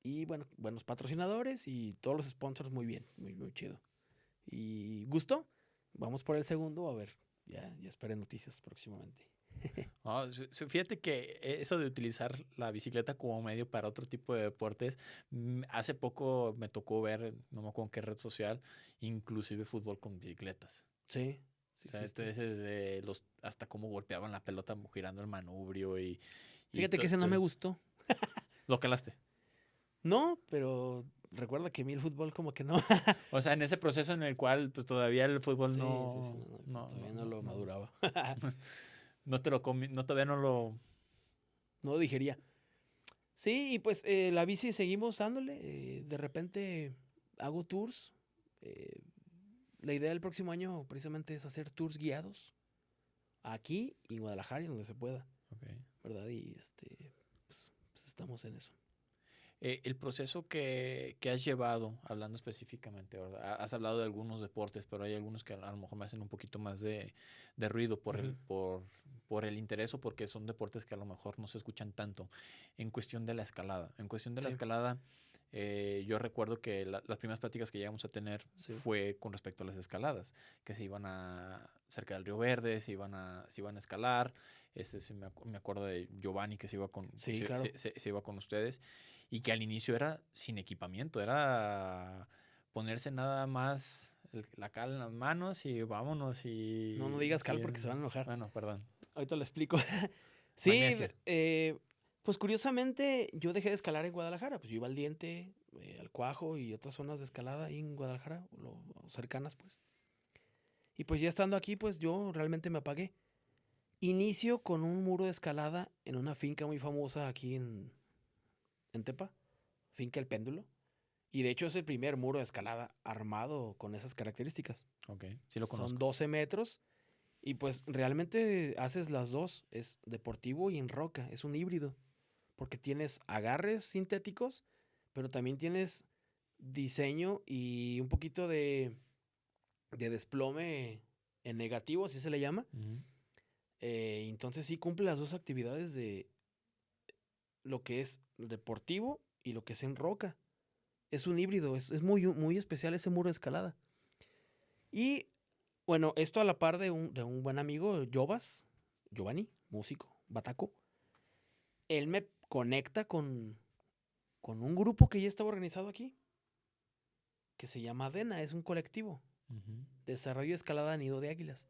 Y bueno, buenos patrocinadores y todos los sponsors muy bien. Muy, muy chido. Y gusto. Vamos por el segundo. A ver, ya esperen noticias próximamente. Fíjate que eso de utilizar la bicicleta como medio para otro tipo de deportes, hace poco me tocó ver, no me acuerdo en qué red social, inclusive fútbol con bicicletas. Sí, sí O sea, existe. desde hasta cómo golpeaban la pelota girando el manubrio y Fíjate que ese no me gustó. ¿Lo calaste? No, pero recuerda que a mí el fútbol como que no. O sea, en ese proceso en el cual pues todavía el fútbol Sí, no, todavía no lo maduraba. no te lo comi, no todavía no lo no lo digería. Sí, y pues la bici seguimos dándole. De repente hago tours. eh, la idea del próximo año precisamente es hacer tours guiados aquí y en Guadalajara y donde se pueda, Ok. ¿verdad? Y pues estamos en eso. El proceso que has llevado, hablando específicamente, ¿verdad? Has hablado de algunos deportes, pero hay algunos que a lo mejor me hacen un poquito más de ruido Ujú. por el interés o porque son deportes que a lo mejor no se escuchan tanto. En cuestión de la escalada. En cuestión de la Sí, escalada, yo recuerdo que las primeras pláticas que llegamos a tener sí, fue con respecto a las escaladas, que se iban cerca del Río Verde, se iban a escalar. Me acuerdo de Giovanni que sí, claro. se iba con ustedes y que al inicio era sin equipamiento, era ponerse nada más la cal en las manos y vámonos No, no y digas cal porque se van a siguiendo. enojar. Bueno, perdón. Ahorita lo explico. Sí, Magnesia. pues curiosamente yo dejé de escalar en Guadalajara. Pues yo iba al Diente, al Cuajo y otras zonas de escalada ahí en Guadalajara, o cercanas pues. Y pues ya estando aquí, pues yo realmente me apagué. Inicio con un muro de escalada en una finca muy famosa aquí en Tepa, finca El Péndulo. Y de hecho es el primer muro de escalada armado con esas características. Ok, sí lo Son conozco. 12 metros y pues realmente haces las dos. Es deportivo y en roca, es un híbrido. Porque tienes agarres sintéticos, pero también tienes diseño y un poquito de desplome en negativo, así se le llama. Ujú. Entonces sí cumple las dos actividades de lo que es deportivo y lo que es en roca. Es un híbrido, es muy, muy especial ese muro de escalada. Y bueno, esto a la par de un buen amigo, Giovanni, músico, bataco. Él me conecta con un grupo que ya estaba organizado aquí, que se llama DENA, es un colectivo, Ujú. Desarrollo y Escalada Nido de Águilas.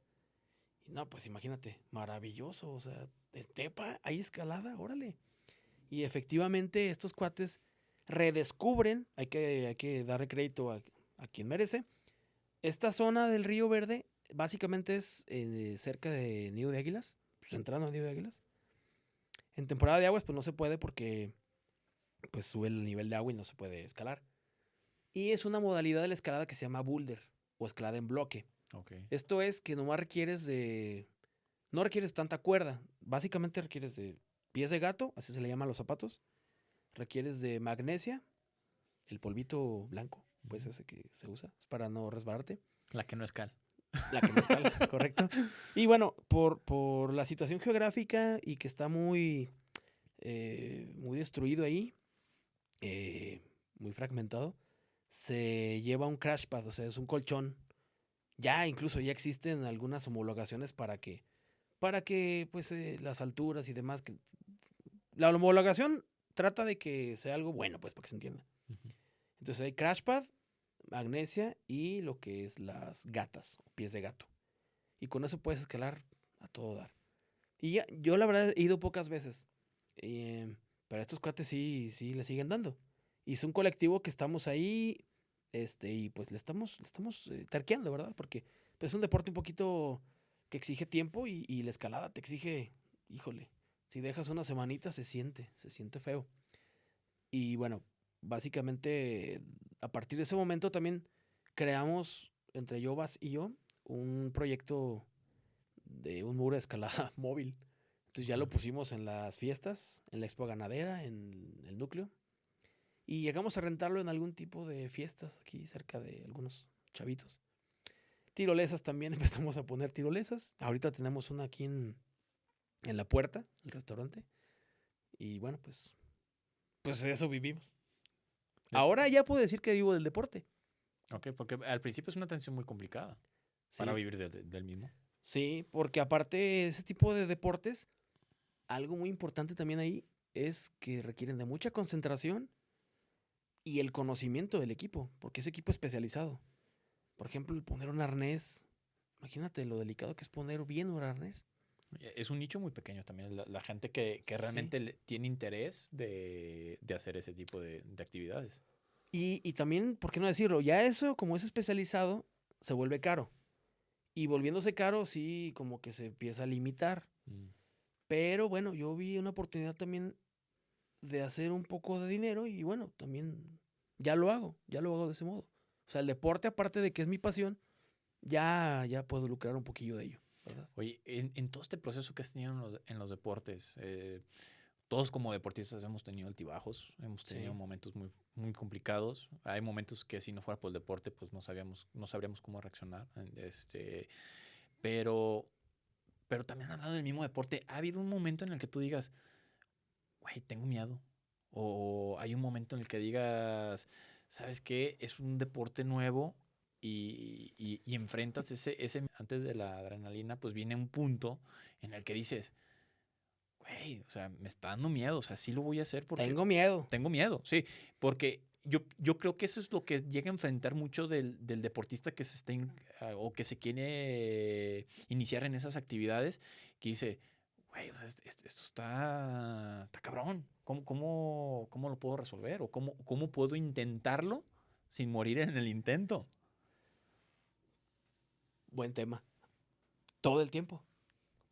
Y no, pues imagínate, maravilloso, o sea, en Tepa hay escalada, órale. Y efectivamente estos cuates redescubren, hay que darle crédito a quien merece. Esta zona del Río Verde básicamente es cerca de Nido de Águilas, pues entrando a Nido de Águilas. En temporada de aguas pues no se puede porque pues sube el nivel de agua y no se puede escalar. Y es una modalidad de la escalada que se llama boulder o escalada en bloque. Ok. Esto es que nomás no requieres tanta cuerda, básicamente requieres de pies de gato, así se le llaman los zapatos, requieres de magnesia, el polvito blanco, pues Ujú. ese que se usa, es para no resbalarte. La que no es cal. La que no escala, correcto. Y bueno, por la situación geográfica y que está muy destruido ahí, muy fragmentado, se lleva un crash pad, o sea, es un colchón. Ya incluso ya existen algunas homologaciones para que pues las alturas y demás, que la homologación trata de que sea algo bueno, pues para que se entienda. Ujú. Entonces hay crash pad, magnesia y lo que es las gatas, o pies de gato. Y con eso puedes escalar a todo dar. Y ya, yo la verdad he ido pocas veces. Pero estos cuates sí le siguen dando. Y es un colectivo que estamos ahí, y pues le estamos terqueando, ¿verdad? Porque pues, es un deporte un poquito que exige tiempo y la escalada te exige, híjole, si dejas una semanita se siente feo. Y bueno, básicamente a partir de ese momento también creamos entre Jovas y yo un proyecto de un muro de escalada móvil. Entonces ya Ok. lo pusimos en las fiestas, en la expo ganadera, en el núcleo. Y llegamos a rentarlo en algún tipo de fiestas aquí cerca de algunos chavitos. Tirolesas también, empezamos a poner tirolesas. Ahorita tenemos una aquí en la puerta, el restaurante. Y bueno, pues de eso vivimos. De- Ahora ya puedo decir que vivo del deporte. Ok, porque al principio es una tensión muy complicada para Sí, vivir del mismo. sí, porque aparte de ese tipo de deportes, algo muy importante también ahí es que requieren de mucha concentración y el conocimiento del equipo, porque es equipo especializado. Por ejemplo, el poner un arnés, imagínate lo delicado que es poner bien un arnés. Es un nicho muy pequeño también, la gente que Sí. realmente tiene interés de hacer ese tipo de actividades. Y también, ¿por qué no decirlo? Ya eso, como es especializado, se vuelve caro. Y volviéndose caro, sí, como que se empieza a limitar. Mm. Pero bueno, yo vi una oportunidad también de hacer un poco de dinero y bueno, también ya lo hago de ese modo. O sea, el deporte, aparte de que es mi pasión, ya puedo lucrar un poquillo de ello, ¿verdad? Oye, en todo este proceso que has tenido en los deportes, todos como deportistas hemos tenido altibajos, hemos tenido Sí. momentos muy, muy complicados. Hay momentos que si no fuera por el deporte, pues no sabríamos cómo reaccionar. Pero, pero también hablando del mismo deporte, ¿ha habido un momento en el que tú digas, güey, tengo miedo? O hay un momento en el que digas, ¿sabes qué? Es un deporte nuevo y enfrentas antes de la adrenalina, pues viene un punto en el que dices, güey, o sea, me está dando miedo, o sea, sí lo voy a hacer porque Tengo miedo. tengo miedo, sí, porque yo creo que eso es lo que llega a enfrentar mucho del deportista que o que se quiere iniciar en esas actividades, que dice, güey, o sea, esto está cabrón, ¿cómo lo puedo resolver? ¿O cómo puedo intentarlo sin morir en el intento? Buen tema. Todo el tiempo.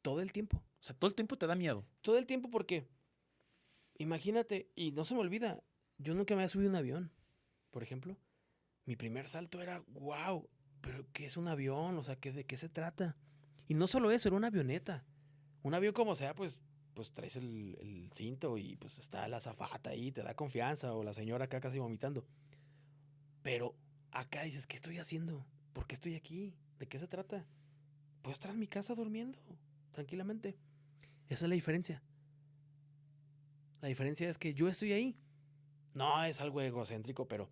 Todo el tiempo. O sea, todo el tiempo te da miedo. Todo el tiempo porque, imagínate, y no se me olvida, yo nunca me había subido a un avión, por ejemplo. Mi primer salto era, wow, pero ¿qué es un avión? O sea, ¿de qué se trata? Y no solo eso, era una avioneta. Un avión como sea, pues traes el cinto y pues está la azafata ahí, te da confianza, o la señora acá casi vomitando. Pero acá dices, ¿qué estoy haciendo? ¿Por qué estoy aquí? ¿De qué se trata? Puedo estar en mi casa durmiendo, tranquilamente. Esa es la diferencia. La diferencia es que yo estoy ahí. No es algo egocéntrico, pero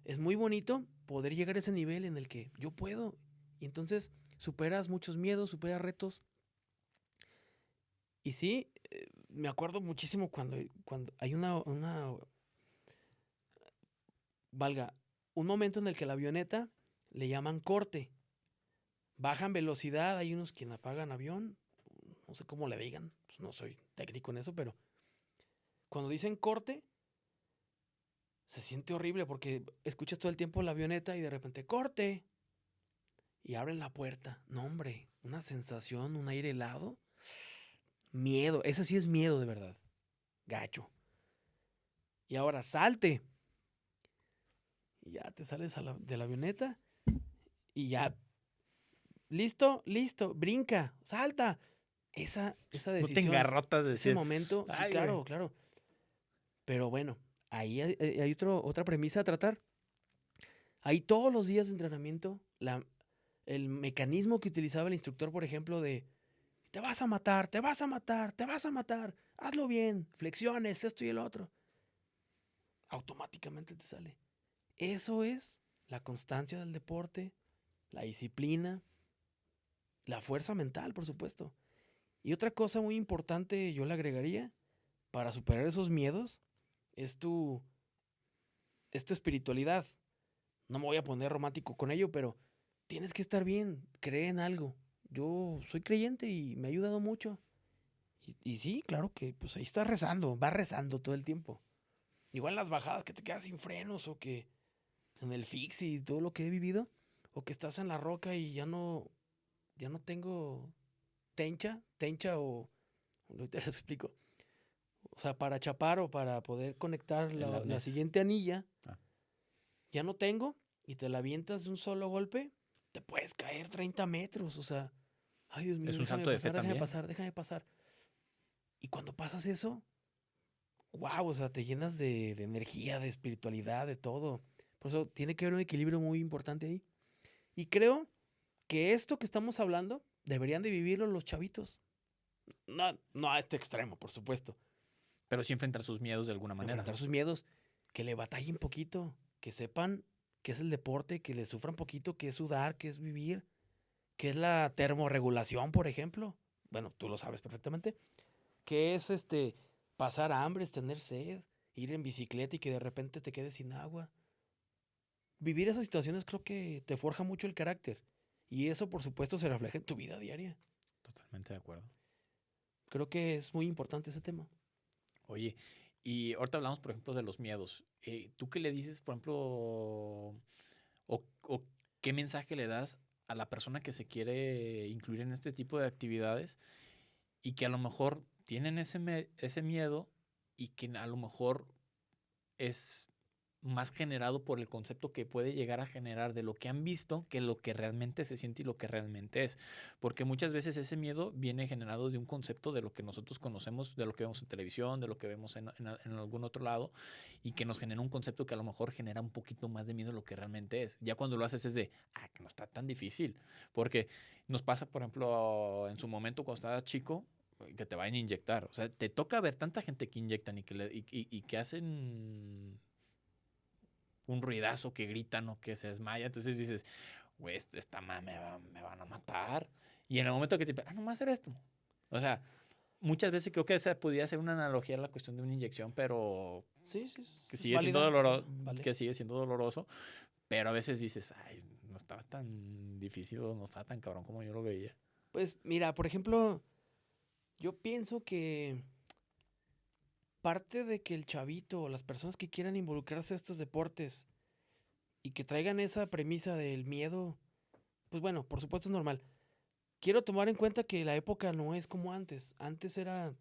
es muy bonito poder llegar a ese nivel en el que yo puedo. Y entonces superas muchos miedos, superas retos. Y sí, me acuerdo muchísimo cuando hay valga, un momento en el que la avioneta le llaman corte. Bajan velocidad, hay unos quien apagan avión, no sé cómo le digan, pues no soy técnico en eso, pero cuando dicen corte, se siente horrible porque escuchas todo el tiempo la avioneta y de repente corte y abren la puerta. No, hombre, una sensación, un aire helado, miedo, ese sí es miedo de verdad, gacho. Y ahora salte y ya te sales de la avioneta y ya, listo, listo, brinca, salta. Esa No te decisión, engarrotas de ese decir, momento, sí, ay, güey. claro, claro. Pero bueno, ahí hay otra premisa a tratar. Ahí todos los días de entrenamiento, el mecanismo que utilizaba el instructor, por ejemplo, de te vas a matar, te vas a matar, te vas a matar, hazlo bien, flexiones, esto y el otro, automáticamente te sale. Eso es la constancia del deporte, la disciplina, la fuerza mental, por supuesto. Y otra cosa muy importante, yo le agregaría, para superar esos miedos, es es tu espiritualidad. No me voy a poner romántico con ello, pero tienes que estar bien, creer en algo. Yo soy creyente y me ha ayudado mucho. Y sí, claro que pues ahí estás rezando, vas rezando todo el tiempo. Igual en las bajadas que te quedas sin frenos o que en el fix y todo lo que he vivido, o que estás en la roca y ya no tengo tencha o, ahorita les explico. O sea, para chapar o para poder conectar El la arnés. siguiente anilla, Ah. ya no tengo y te la avientas de un solo golpe, te puedes caer 30 metros. O sea, ay Dios mío, Es un salto de fe déjame también. pasar, déjame pasar. Y cuando pasas eso, wow, o sea, te llenas de energía, de espiritualidad, de todo. Por eso tiene que haber un equilibrio muy importante ahí. Y creo que esto que estamos hablando deberían de vivirlo los chavitos. No, no a este extremo, por supuesto. Pero sí enfrentar sus miedos de alguna manera. Enfrentar sus miedos, que le batallen poquito, que sepan qué es el deporte, que le sufran poquito, qué es sudar, qué es vivir, qué es la termorregulación, por ejemplo. Bueno, tú lo sabes perfectamente. ¿Qué es pasar hambres, tener sed, ir en bicicleta y que de repente te quedes sin agua? Vivir esas situaciones creo que te forja mucho el carácter. Y eso, por supuesto, se refleja en tu vida diaria. Totalmente de acuerdo. Creo que es muy importante ese tema. Oye, y ahorita hablamos, por ejemplo, de los miedos. ¿Tú qué le dices, por ejemplo, o qué mensaje le das a la persona que se quiere incluir en este tipo de actividades y que a lo mejor tienen ese miedo y que a lo mejor es más generado por el concepto que puede llegar a generar de lo que han visto que lo que realmente se siente y lo que realmente es. Porque muchas veces ese miedo viene generado de un concepto de lo que nosotros conocemos, de lo que vemos en televisión, de lo que vemos en algún otro lado, y que nos genera un concepto que a lo mejor genera un poquito más de miedo de lo que realmente es. Ya cuando lo haces es de, que no está tan difícil. Porque nos pasa, por ejemplo, en su momento cuando estabas chico, que te vayan a inyectar. O sea, te toca ver tanta gente que inyectan y que hacen un ruidazo, que gritan o que se desmaya. Entonces dices, güey, esta madre me van a matar. Y en el momento que te no va a hacer esto. O sea, muchas veces creo que esa podría ser una analogía a la cuestión de una inyección, pero Sí, que es sigue siendo válida. Vale. que sigue siendo doloroso. Pero a veces dices, ay, no estaba tan difícil o no estaba tan cabrón como yo lo veía. Pues mira, por ejemplo, yo pienso que parte de que el chavito o las personas que quieran involucrarse a estos deportes y que traigan esa premisa del miedo, pues bueno, por supuesto es normal. Quiero tomar en cuenta que la época no es como antes. Antes era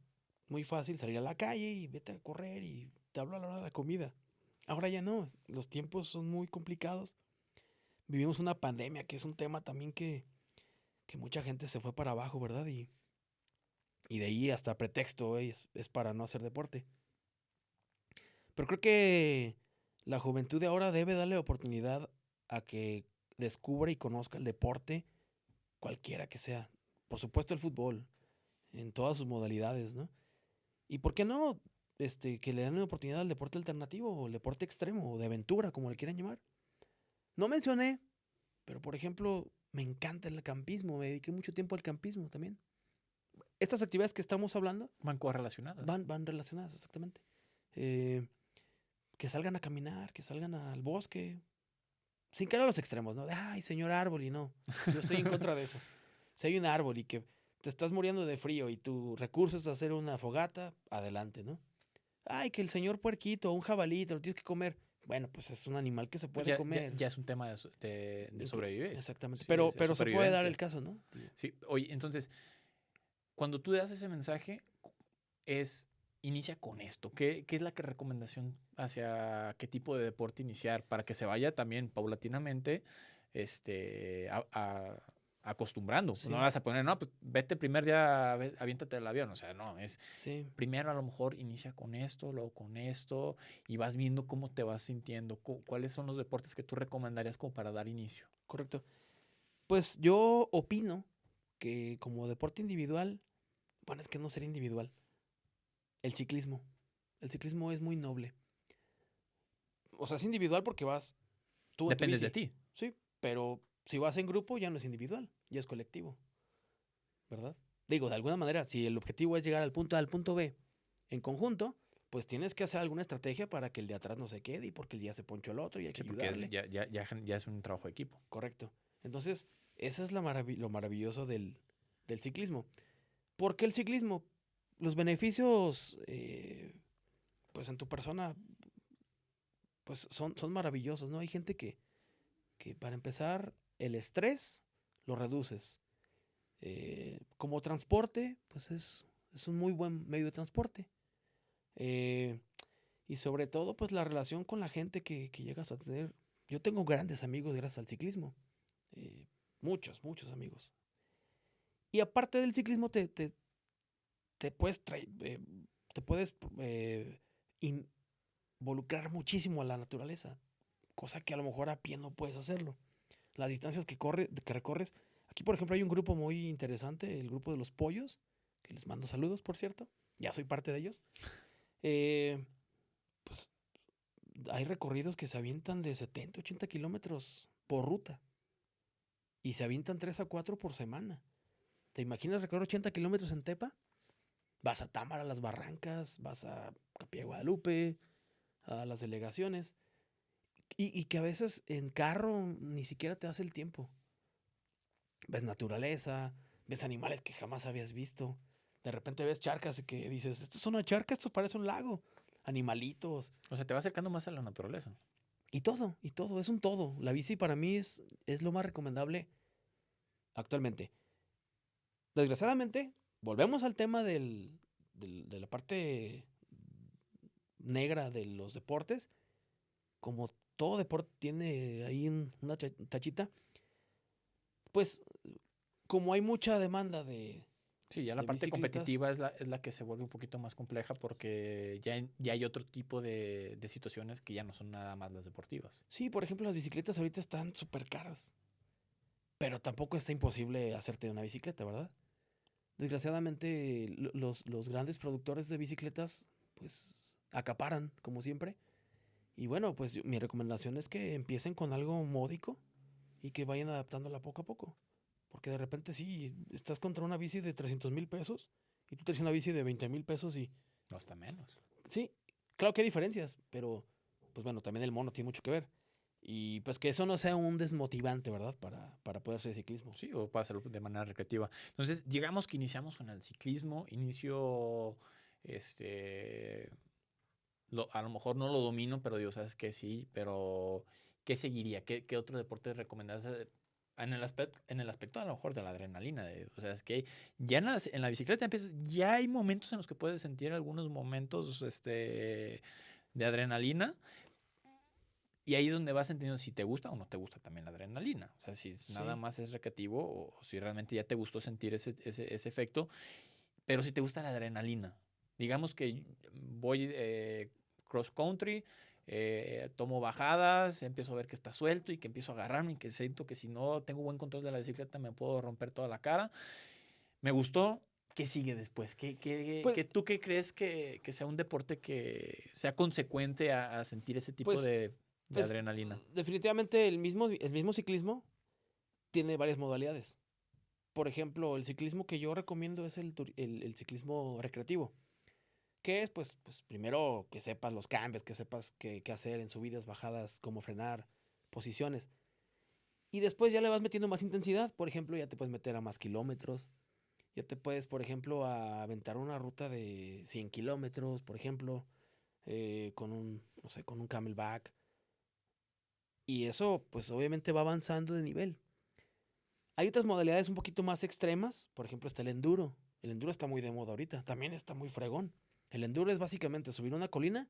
muy fácil salir a la calle y vete a correr y te hablo a la hora de la comida. Ahora ya no, los tiempos son muy complicados. Vivimos una pandemia, que es un tema también que mucha gente se fue para abajo, ¿verdad? Y de ahí hasta pretexto es para no hacer deporte. Pero creo que la juventud de ahora debe darle oportunidad a que descubra y conozca el deporte, cualquiera que sea. Por supuesto el fútbol, en todas sus modalidades, ¿no? Y por qué no, que le den una oportunidad al deporte alternativo, o el deporte extremo, o de aventura, como le quieran llamar. No mencioné, pero por ejemplo, me encanta el campismo, me dediqué mucho tiempo al campismo también. Estas actividades que estamos hablando Van correlacionadas. van relacionadas, exactamente. Eh, que salgan a caminar, que salgan al bosque, sin caer a los extremos, ¿no? Ay, señor árbol, y no. Yo estoy en contra de eso. Si hay un árbol y que te estás muriendo de frío y tu recurso es hacer una fogata, adelante, ¿no? Ay, que el señor puerquito o un jabalí te lo tienes que comer. Bueno, pues es un animal que se Pues puede comer. ya es un tema de sobrevivir. Exactamente. Sí, Pero, es pero se puede dar supervivencia. el caso, ¿no? Sí, oye, entonces, cuando tú das ese mensaje, inicia con esto. ¿Qué es la recomendación hacia qué tipo de deporte iniciar para que se vaya también paulatinamente acostumbrando? Sí. No vas a poner, no, pues vete el primer día, aviéntate del avión. O sea, no, Sí. primero a lo mejor inicia con esto, luego con esto, y vas viendo cómo te vas sintiendo. ¿Cuáles son los deportes que tú recomendarías como para dar inicio? Correcto. Pues yo opino que como deporte individual, bueno, es que no sería individual. El ciclismo. El ciclismo es muy noble. O sea, es individual porque vas tú en tu Dependes de bici. ti. Sí, pero si vas en grupo ya no es individual, ya es colectivo, ¿verdad? Digo, de alguna manera, si el objetivo es llegar al punto A al punto B en conjunto, pues tienes que hacer alguna estrategia para que el de atrás no se quede y porque el día se ponchó el otro y hay que Sí, porque ayudarle. ya es un trabajo de equipo. Correcto. Entonces, ese es lo maravilloso del ciclismo. Porque el ciclismo, los beneficios, pues en tu persona, pues son maravillosos, ¿no? Hay gente que para empezar, el estrés lo reduces. Como transporte, pues es un muy buen medio de transporte. Y sobre todo, pues la relación con la gente que llegas a tener. Yo tengo grandes amigos gracias al ciclismo. Muchos, muchos amigos. Y aparte del ciclismo, te puedes, te puedes involucrar muchísimo a la naturaleza. Cosa que a lo mejor a pie no puedes hacerlo. Las distancias que recorres. Aquí, por ejemplo, hay un grupo muy interesante, el grupo de los pollos, que les mando saludos, por cierto. Ya soy parte de ellos. Pues hay recorridos que se avientan de 70, 80 kilómetros por ruta. Y se avientan 3 a 4 por semana. ¿Te imaginas recorrer 80 kilómetros en Tepa? Vas a Támara, a las Barrancas, vas a Capilla de Guadalupe, a las delegaciones. Y que a veces en carro ni siquiera te das el tiempo. Ves naturaleza, ves animales que jamás habías visto. De repente ves charcas que dices, esto es una charca, esto parece un lago. Animalitos. O sea, te va acercando más a la naturaleza. Y todo, es un todo. La bici para mí es lo más recomendable actualmente. Desgraciadamente, volvemos al tema de de la parte negra de los deportes, como todo deporte tiene ahí una tachita, pues como hay mucha demanda Sí, ya la de parte bicicletas, competitiva es la que se vuelve un poquito más compleja porque ya hay otro tipo de situaciones que ya no son nada más las deportivas. sí, por ejemplo, las bicicletas ahorita están súper caras, pero tampoco está imposible hacerte una bicicleta, ¿verdad? Desgraciadamente, los grandes productores de bicicletas, pues, acaparan, como siempre. Y bueno, pues mi recomendación es que empiecen con algo módico y que vayan adaptándola poco a poco. Porque de repente sí, estás contra una bici de 300,000 pesos y tú traes una bici de 20,000 pesos y No está menos. sí, claro que hay diferencias, pero pues bueno, también el mono tiene mucho que ver. Y pues que eso no sea un desmotivante, ¿verdad? Para poder hacer ciclismo. Sí, o para hacerlo de manera recreativa. Entonces, digamos que iniciamos con el ciclismo, este, a lo mejor no lo domino, pero digo, sabes que sí, pero ¿qué seguiría? ¿Qué otro deporte recomendás? En el aspecto a lo mejor de la adrenalina, o sea, es que ya en la bicicleta ya hay momentos en los que puedes sentir algunos momentos de adrenalina, y ahí es donde vas entendiendo si te gusta o no te gusta también la adrenalina. O sea, si nada Sí. más es recreativo o si realmente ya te gustó sentir ese efecto. Pero si te gusta la adrenalina. Digamos que voy cross country, tomo bajadas, empiezo a ver que está suelto y que empiezo a agarrarme y que siento que si no tengo buen control de la bicicleta me puedo romper toda la cara. Me gustó. ¿Qué sigue después? Pues, ¿Tú qué crees que sea un deporte que sea consecuente a sentir ese tipo pues, de adrenalina? definitivamente el mismo ciclismo tiene varias modalidades. Por ejemplo, el ciclismo que yo recomiendo es el ciclismo recreativo. ¿Qué es? Pues primero que sepas los cambios, que sepas qué hacer en subidas, bajadas, cómo frenar, posiciones. Y después ya le vas metiendo más intensidad. Por ejemplo, ya te puedes meter a más kilómetros. Ya te puedes, por ejemplo, aventar una ruta de 100 kilómetros, por ejemplo, no sé, con un camelback. Y eso, pues obviamente va avanzando de nivel. Hay otras modalidades un poquito más extremas. Por ejemplo, está el enduro. El enduro está muy de moda ahorita. También está muy fregón. El enduro es básicamente subir una colina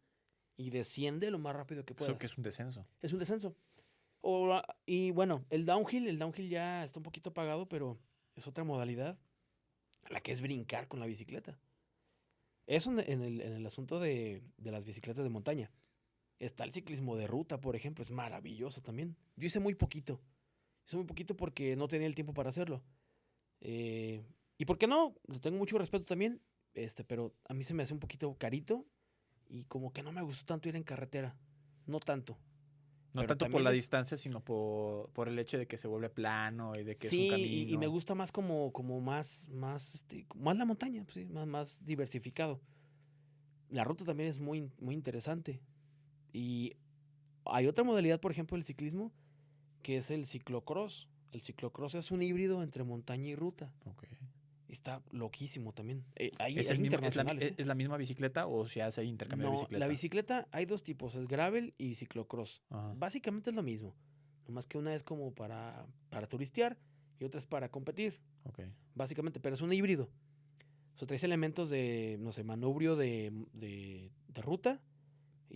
y desciende lo más rápido que Eso que puedas. es un descenso. Es un descenso. Y bueno, el downhill ya está un poquito apagado, pero es otra modalidad, la que es brincar con la bicicleta. Eso en el asunto de las bicicletas de montaña. Está el ciclismo de ruta, por ejemplo, es maravilloso también. Yo hice muy poquito porque no tenía el tiempo para hacerlo. Eh, y por qué no, le tengo mucho respeto también, pero a mí se me hace un poquito carito y como que no me gustó tanto ir en carretera. No tanto. No Pero tanto por también la distancia, sino por el hecho de que se vuelve plano y de que es un sí, y me camino. gusta más como más la montaña, pues sí, más diversificado. La ruta también es muy, muy interesante. Y hay otra modalidad, por ejemplo, del ciclismo, que es el ciclocross. El ciclocross es un híbrido entre montaña y ruta. Ok. Está loquísimo también. Hay, ¿Es hay el mismo, internacionales, ¿eh? es la misma bicicleta o se hace intercambio de No, la bicicleta? bicicleta hay dos tipos, es gravel y ciclocross. Ajá. Básicamente es lo mismo. Nomás que una es como para turistear y otra es para competir. Ok. Básicamente, pero es un híbrido. O sea, traes elementos de, no sé, manubrio de ruta,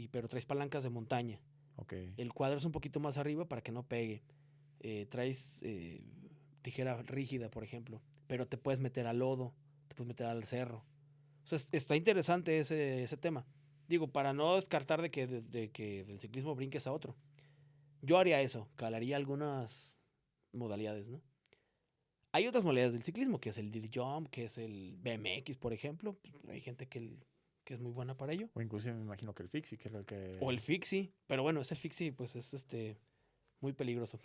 pero traes palancas de montaña. Ok. El cuadro es un poquito más arriba para que no pegue. Traes tijera rígida, por ejemplo, pero te puedes meter al lodo, te puedes meter al cerro. O sea, está interesante ese tema. Digo, para no descartar de que del ciclismo brinques a otro. Yo haría eso, calaría algunas modalidades, ¿no? Hay otras modalidades del ciclismo, que es el Diddy Jump, que es el BMX, por ejemplo. Hay gente que es muy buena para ello. O inclusive me imagino que el Fixie, que era el O el que... Fixie, pero bueno, ese Fixie pues es muy peligroso.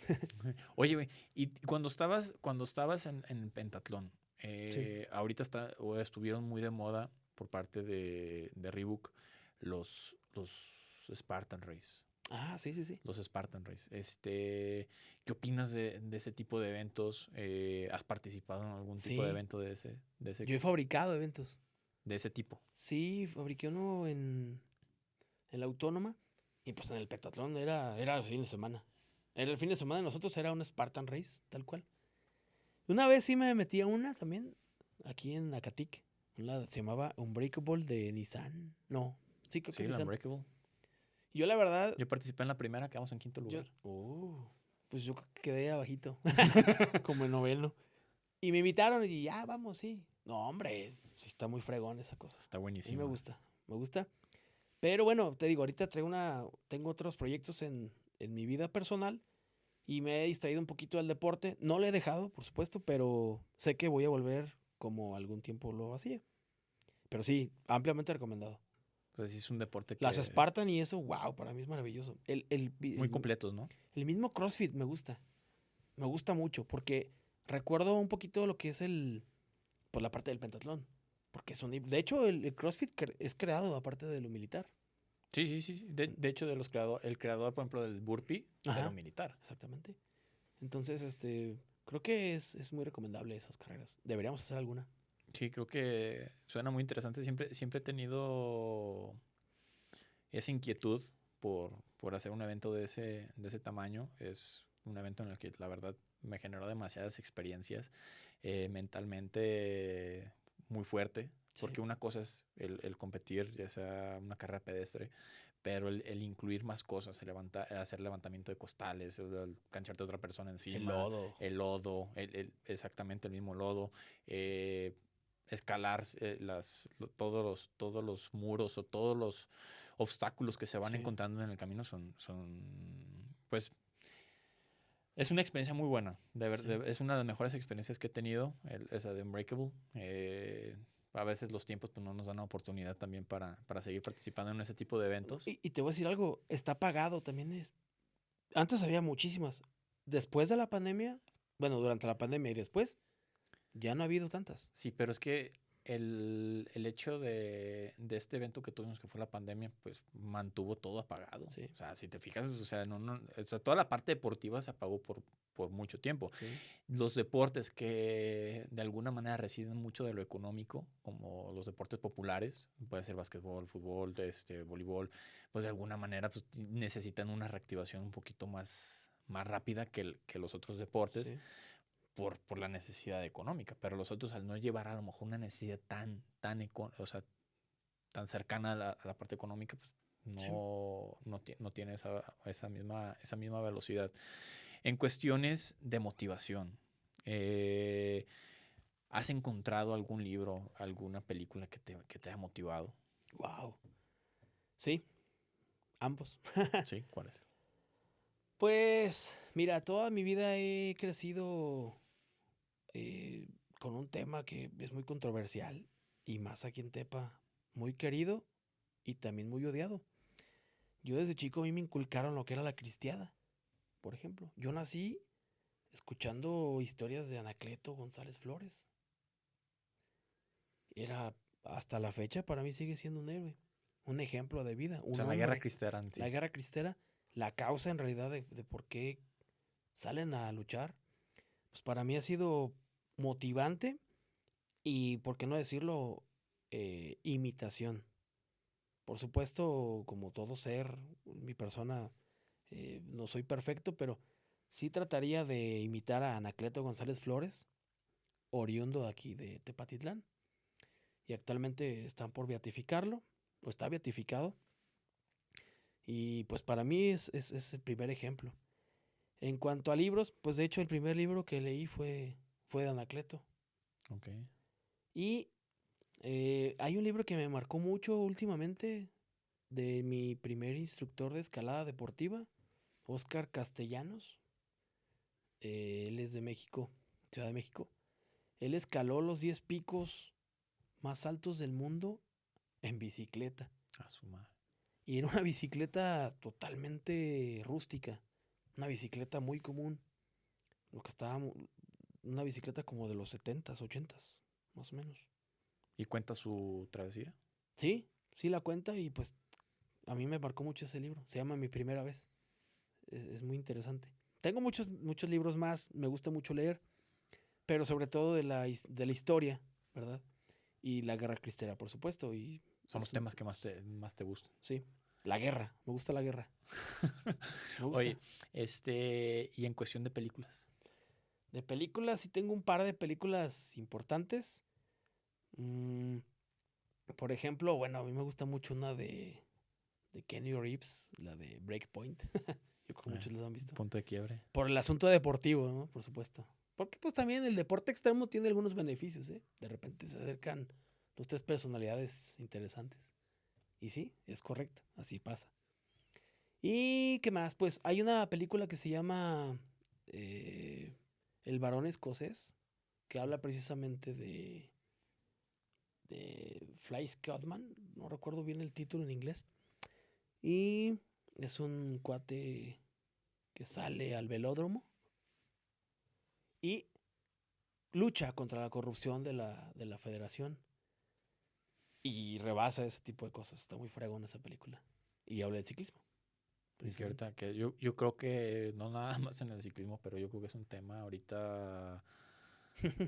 Oye, güey, y cuando estabas en pentatlón, Sí. ahorita o estuvieron muy de moda por parte de Reebok los Spartan Race. Ah, sí, sí, sí. Los Spartan Race. ¿Qué opinas de ese tipo de eventos? ¿Has participado en algún tipo de Sí. evento Yo he fabricado eventos. de ese tipo? Sí, fabriqué uno en la Autónoma y pues en el pentatlón era el fin de semana. Era el fin de semana de nosotros, era un Spartan Race, tal cual. Una vez sí me metí a una también, aquí en Acatic, Se llamaba Unbreakable de Nissan. No, sí, creo que Sí, la Nissan. Unbreakable. Yo la verdad, Yo participé en la primera, quedamos en quinto yo, lugar. pues yo quedé abajito, como en noveno. Y me invitaron y ya, vamos, sí. No, hombre, sí está muy fregón esa cosa. Está A mí buenísimo. me gusta. Pero bueno, te digo, ahorita tengo otros proyectos en mi vida personal y me he distraído un poquito del deporte. No lo he dejado, por supuesto, pero sé que voy a volver como algún tiempo lo hacía. Pero sí, ampliamente recomendado. O sea, sí es un deporte Las que Spartan y eso, wow, para mí es maravilloso. muy completos, ¿no? El mismo CrossFit me gusta. Me gusta mucho porque recuerdo un poquito lo que es pues la parte del pentatlón. Porque de hecho, el CrossFit es creado aparte de lo militar. Sí, sí, sí. De hecho, el creador, por ejemplo, del burpee era Ajá, un militar. exactamente. Entonces, creo que es muy recomendable esas carreras. Deberíamos hacer alguna. Sí, creo que suena muy interesante. Siempre he tenido esa inquietud por hacer un evento de ese tamaño. Es un evento en el que la verdad me generó demasiadas experiencias mentalmente muy fuerte. Sí, Porque una cosa es el competir, ya sea una carrera pedestre, pero el incluir más cosas, hacer levantamiento de costales, el cancharte a otra persona el encima, lodo. el lodo, exactamente el mismo lodo, escalar todos los muros o todos los obstáculos que se van Sí, encontrando en el camino pues, es una experiencia muy buena. sí. Es una de las mejores experiencias que he tenido, esa de Unbreakable. A veces los tiempos pues, no nos dan la oportunidad también para seguir participando en ese tipo de eventos. Y te voy a decir algo, está pagado también. Antes había muchísimas. Después de la pandemia, bueno, durante la pandemia y después, ya no ha habido tantas. Sí, pero es que el hecho de este evento que tuvimos, que fue la pandemia, pues mantuvo todo apagado. Sí, O sea, si te fijas, o sea, o sea, toda la parte deportiva se apagó por mucho tiempo. sí, Los deportes que de alguna manera residen mucho de lo económico, como los deportes populares, puede ser básquetbol, fútbol, voleibol, pues de alguna manera pues, necesitan una reactivación un poquito más rápida que los otros deportes sí, por la necesidad económica. Pero los otros, al no llevar a lo mejor una necesidad o sea, tan cercana a la parte económica, pues sí. no tiene esa misma velocidad. En cuestiones de motivación, eh, ¿has encontrado algún libro, alguna película que te haya motivado? Wow. Sí, ambos. ¿Sí? ¿Cuál es? Pues, mira, toda mi vida he crecido eh, con un tema que es muy controversial y más aquí en Tepa, muy querido y también muy odiado. Yo desde chico a mí me inculcaron lo que era la cristiada, por ejemplo. Yo nací escuchando historias de Anacleto González Flores. Era, hasta la fecha, para mí sigue siendo un héroe, un ejemplo de vida, O un sea, la guerra hombre. cristera en La sí. guerra cristera, la causa en realidad de por qué salen a luchar, pues para mí ha sido motivante y, por qué no decirlo, imitación. Por supuesto, como todo ser, mi persona, no soy perfecto, pero sí trataría de imitar a Anacleto González Flores, oriundo de aquí de Tepatitlán, y actualmente están por beatificarlo, o está beatificado, y pues para mí es el primer ejemplo. En cuanto a libros, pues de hecho el primer libro que leí fue de Anacleto. Ok. Y hay un libro que me marcó mucho últimamente de mi primer instructor de escalada deportiva, Oscar Castellanos. Él es de México, Ciudad de México. Él escaló los 10 picos más altos del mundo en bicicleta. A su madre. Y era una bicicleta totalmente rústica, una bicicleta muy común, lo que estaba, una bicicleta como de los 70s, 80s, más o menos. ¿Y cuenta su travesía? Sí, sí la cuenta y pues a mí me marcó mucho ese libro. Se llama Mi Primera Vez. Es muy interesante. Tengo muchos libros más, me gusta mucho leer, pero sobre todo de la historia, ¿verdad? Y la guerra cristera, por supuesto. Y Son los temas que más te gustan. sí, la guerra, me gusta la guerra, me gusta. Oye, y en cuestión de películas. De películas, sí tengo un par de películas importantes. Mm, por ejemplo, bueno, a mí me gusta mucho una de Kenny Reeves, la de Breakpoint. Yo creo que muchos los han visto. Punto de quiebre. Por el asunto deportivo, ¿no? Por supuesto. Porque pues también el deporte extremo tiene algunos beneficios, ¿eh? De repente se acercan dos, tres personalidades interesantes. Y sí, es correcto, así pasa. ¿Y qué más? Pues hay una película que se llama El varón escocés, que habla precisamente de Fly Scottman, no recuerdo bien el título en inglés. Y es un cuate que sale al velódromo y lucha contra la corrupción de la federación. Y rebasa ese tipo de cosas. Está muy fregón esa película. Y habla del ciclismo. Y que Precisamente. ahorita, que yo creo que no nada más en el ciclismo, pero yo creo que es un tema ahorita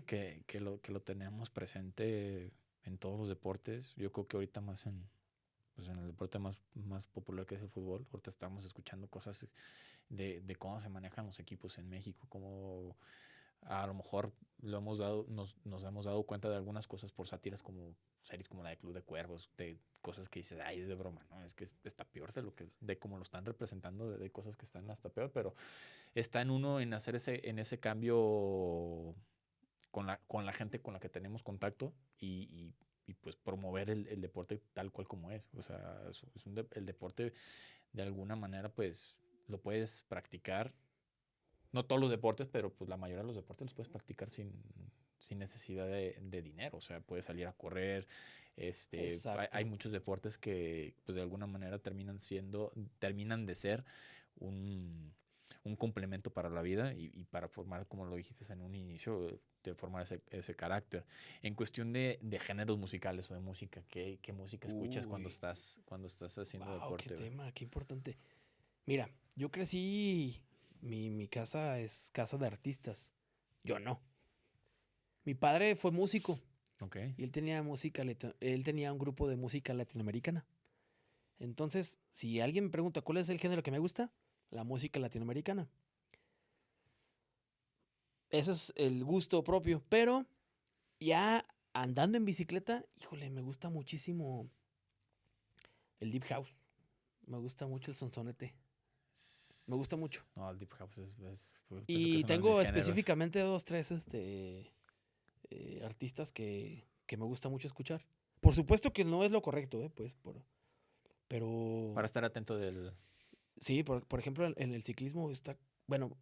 que lo tenemos presente en todos los deportes. Yo creo que ahorita más pues en el deporte más popular que es el fútbol. Ahorita estamos escuchando cosas de cómo se manejan los equipos en México, cómo a lo mejor nos hemos dado cuenta de algunas cosas por sátiras como series como la de Club de Cuervos, de cosas que dices, ay, es de broma, ¿no? Es que está peor de cómo lo están representando, de cosas que están hasta peor, pero está en uno en hacer en ese cambio con la gente con la que tenemos contacto y pues promover el deporte tal cual como es. O sea, el deporte de alguna manera pues lo puedes practicar, no todos los deportes, pero pues la mayoría de los deportes los puedes practicar sin necesidad de dinero. O sea, puedes salir a correr. Hay Exacto. muchos deportes que pues de alguna manera terminan de ser un, un complemento para la vida y para formar, como lo dijiste en un inicio, de formar ese carácter. En cuestión de géneros musicales o de música, ¿qué música escuchas Uy, cuando estás haciendo wow, qué deporte, güey? tema, qué importante. Mira, yo crecí, mi casa es casa de artistas. Yo no. Mi padre fue músico Ok. y él tenía un grupo de música latinoamericana. Entonces, si alguien me pregunta cuál es el género que me gusta, la música latinoamericana. Ese es el gusto propio. Pero ya andando en bicicleta, híjole, me gusta muchísimo el deep house. Me gusta mucho el sonsonete. Me gusta mucho. No, el Deep House pues, pienso que es Y uno de mis tengo géneros. específicamente dos, tres artistas que me gusta mucho escuchar. Por supuesto que no es lo correcto, pues, pero Para estar atento del... sí, por ejemplo, en el ciclismo está, bueno,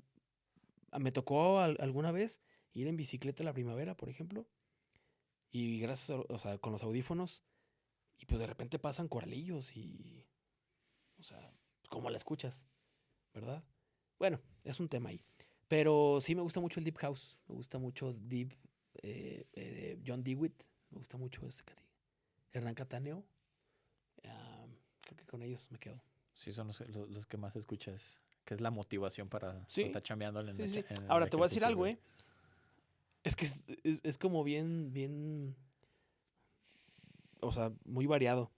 me tocó alguna vez ir en bicicleta a la primavera, por ejemplo, y gracias o sea, con los audífonos, y pues de repente pasan coralillos y, o sea, ¿cómo la escuchas? ¿Verdad? Bueno, es un tema ahí. Pero sí me gusta mucho el Deep House, me gusta mucho John Dewitt, me gusta mucho Hernán Cataneo, creo que con ellos me quedo. Sí, son los que más escuchas. Que es la motivación para Sí, estar chambeando sí, sí. en el Ahora te voy a decir ejercicio, algo, güey. ¿eh? Es que es como bien, o sea, muy variado.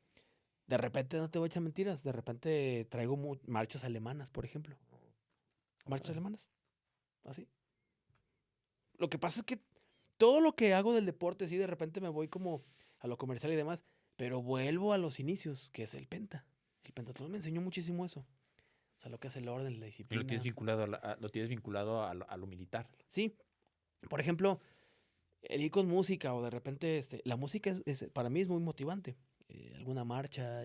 De repente, no te voy a echar mentiras, de repente traigo marchas alemanas, por ejemplo. Marchas Órale. alemanas, así. Lo que pasa es que todo lo que hago del deporte, sí, de repente me voy como a lo comercial y demás, pero vuelvo a los inicios, que es el penta. El pentatlón me enseñó muchísimo eso. O sea, lo que es el orden, la Y lo tienes disciplina. vinculado lo tienes vinculado a lo militar. Sí, por ejemplo, el ir con música o de repente, la música para mí es muy motivante. Alguna marcha,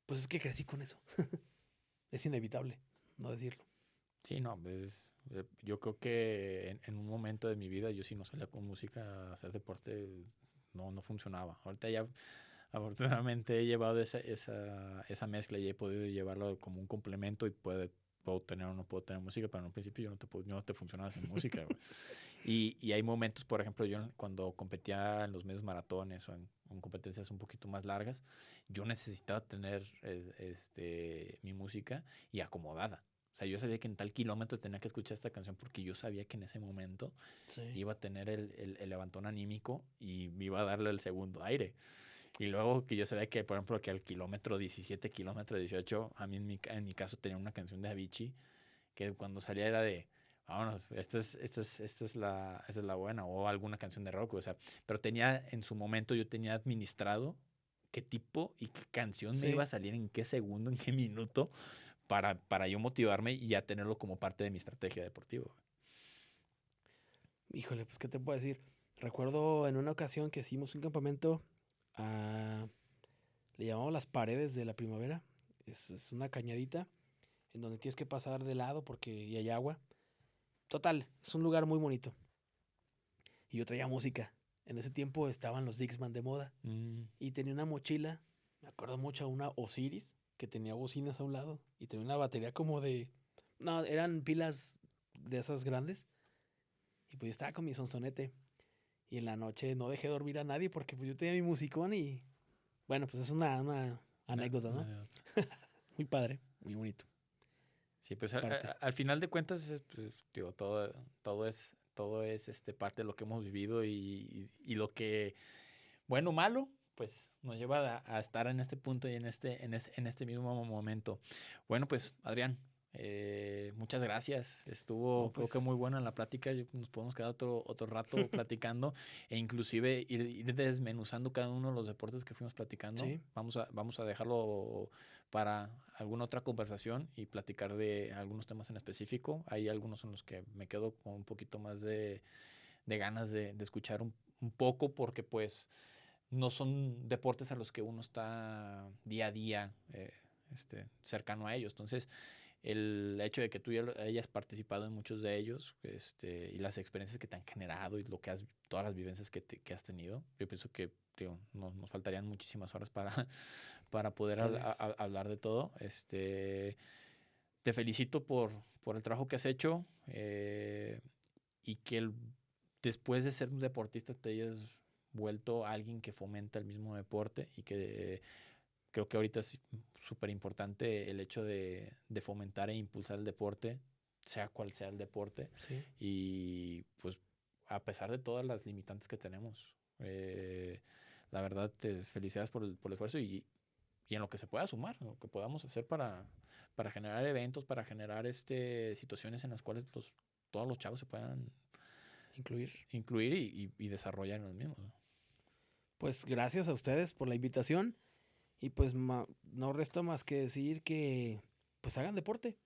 pues es que crecí con eso. Es inevitable no decirlo. Sí, no, pues yo creo que en un momento de mi vida yo si no salía con música a hacer deporte no funcionaba. Ahorita ya afortunadamente he llevado esa mezcla y he podido llevarlo como un complemento y puedo tener o no puedo tener música, pero en un principio yo no te funcionaba sin música, güey. Y hay momentos, por ejemplo, yo cuando competía en los medios maratones o en competencias un poquito más largas, yo necesitaba tener mi música y acomodada. O sea, yo sabía que en tal kilómetro tenía que escuchar esta canción porque yo sabía que en ese momento Sí. iba a tener el levantón anímico y me iba a darle el segundo aire. Y luego que yo sabía que, por ejemplo, que al kilómetro 17, kilómetro 18, a mí en mi caso tenía una canción de Avicii que cuando salía era de Vámonos, esta es la buena, o alguna canción de rock, o sea, pero en su momento yo tenía administrado qué tipo y qué canción me iba a Sí. salir, en qué segundo, en qué minuto, para yo motivarme y ya tenerlo como parte de mi estrategia deportiva. Híjole, pues, ¿qué te puedo decir? Recuerdo en una ocasión que hicimos un campamento, ah, le llamamos las paredes de la primavera. Es una cañadita en donde tienes que pasar de lado porque y hay agua. Total, es un lugar muy bonito. Y yo traía música. En ese tiempo estaban los Dixman de moda. Mm, Y tenía una mochila, me acuerdo mucho, una Osiris, que tenía bocinas a un lado. Y tenía una batería como de... No, eran pilas de esas grandes. Y pues yo estaba con mi sonsonete. Y en la noche no dejé dormir a nadie porque pues yo tenía mi musicón y... Bueno, pues es una anécdota, ¿no? una- Muy padre, muy bonito. Sí, pues Parte. al final de cuentas, pues, digo, todo es parte de lo que hemos vivido y lo que, bueno o malo, pues nos lleva a estar en este punto y en este mismo momento. Bueno, pues Adrián, muchas gracias. No, Estuvo, creo que pues muy buena la plática. Nos podemos quedar otro rato platicando e inclusive ir desmenuzando cada uno de los deportes que fuimos platicando. sí, Vamos a dejarlo para alguna otra conversación y platicar de algunos temas en específico. Hay algunos en los que me quedo con un poquito más de ganas de escuchar un poco porque pues no son deportes a los que uno está día a día cercano a ellos. Entonces, el hecho de que tú ya hayas participado en muchos de ellos y las experiencias que te han generado y todas las vivencias que has tenido, yo pienso que digo, nos faltarían muchísimas horas para poder gracias. hablar de todo. Te felicito por el trabajo que has hecho y que después de ser un deportista te hayas vuelto alguien que fomenta el mismo deporte y que creo que ahorita es súper importante el hecho de fomentar e impulsar el deporte, sea cual sea el deporte, Sí, y pues a pesar de todas las limitantes que tenemos. La verdad, felicidades por el esfuerzo y en lo que se pueda sumar, lo que podamos hacer para generar eventos, para generar situaciones en las cuales todos los chavos se puedan incluir. incluir y desarrollar en los mismos, ¿no? Pues gracias a ustedes por la invitación y pues no resta más que decir que pues hagan deporte,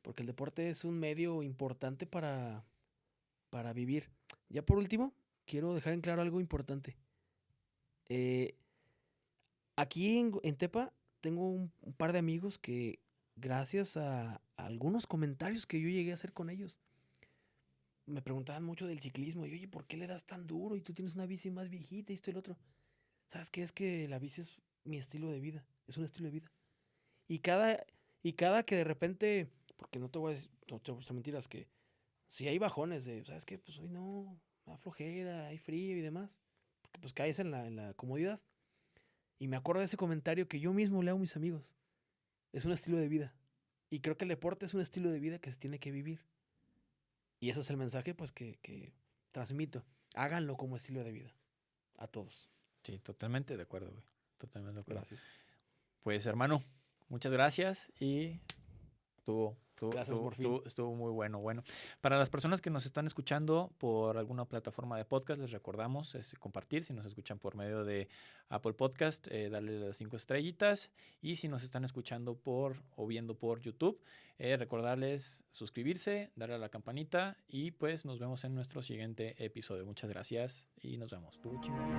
porque el deporte es un medio importante para vivir. Ya por último, quiero dejar en claro algo importante. Eh, aquí en Tepa tengo un par de amigos que gracias a algunos comentarios que yo llegué a hacer con ellos, me preguntaban mucho del ciclismo y oye, ¿por qué le das tan duro? Y tú tienes una bici más viejita y esto y el otro. ¿Sabes qué? Es que la bici es mi estilo de vida, es un estilo de vida. Y cada que de repente, porque no te voy a decir mentiras, que si hay bajones de, ¿sabes qué? Pues hoy no, me da flojera, hay frío y demás. Porque pues caes en la comodidad. Y me acuerdo de ese comentario que yo mismo le hago a mis amigos. Es un estilo de vida. Y creo que el deporte es un estilo de vida que se tiene que vivir. Y ese es el mensaje pues que transmito. Háganlo como estilo de vida. A todos. Sí, totalmente de acuerdo, güey. Totalmente de acuerdo. Gracias. Pues, hermano, muchas gracias y Gracias, Morfín. estuvo muy bueno. Bueno, para las personas que nos están escuchando por alguna plataforma de podcast, les recordamos compartir. Si nos escuchan por medio de Apple Podcast, darle las 5 estrellitas. Y si nos están escuchando o viendo por YouTube, recordarles suscribirse, darle a la campanita y pues nos vemos en nuestro siguiente episodio. Muchas gracias y nos vemos. Tú, chingón.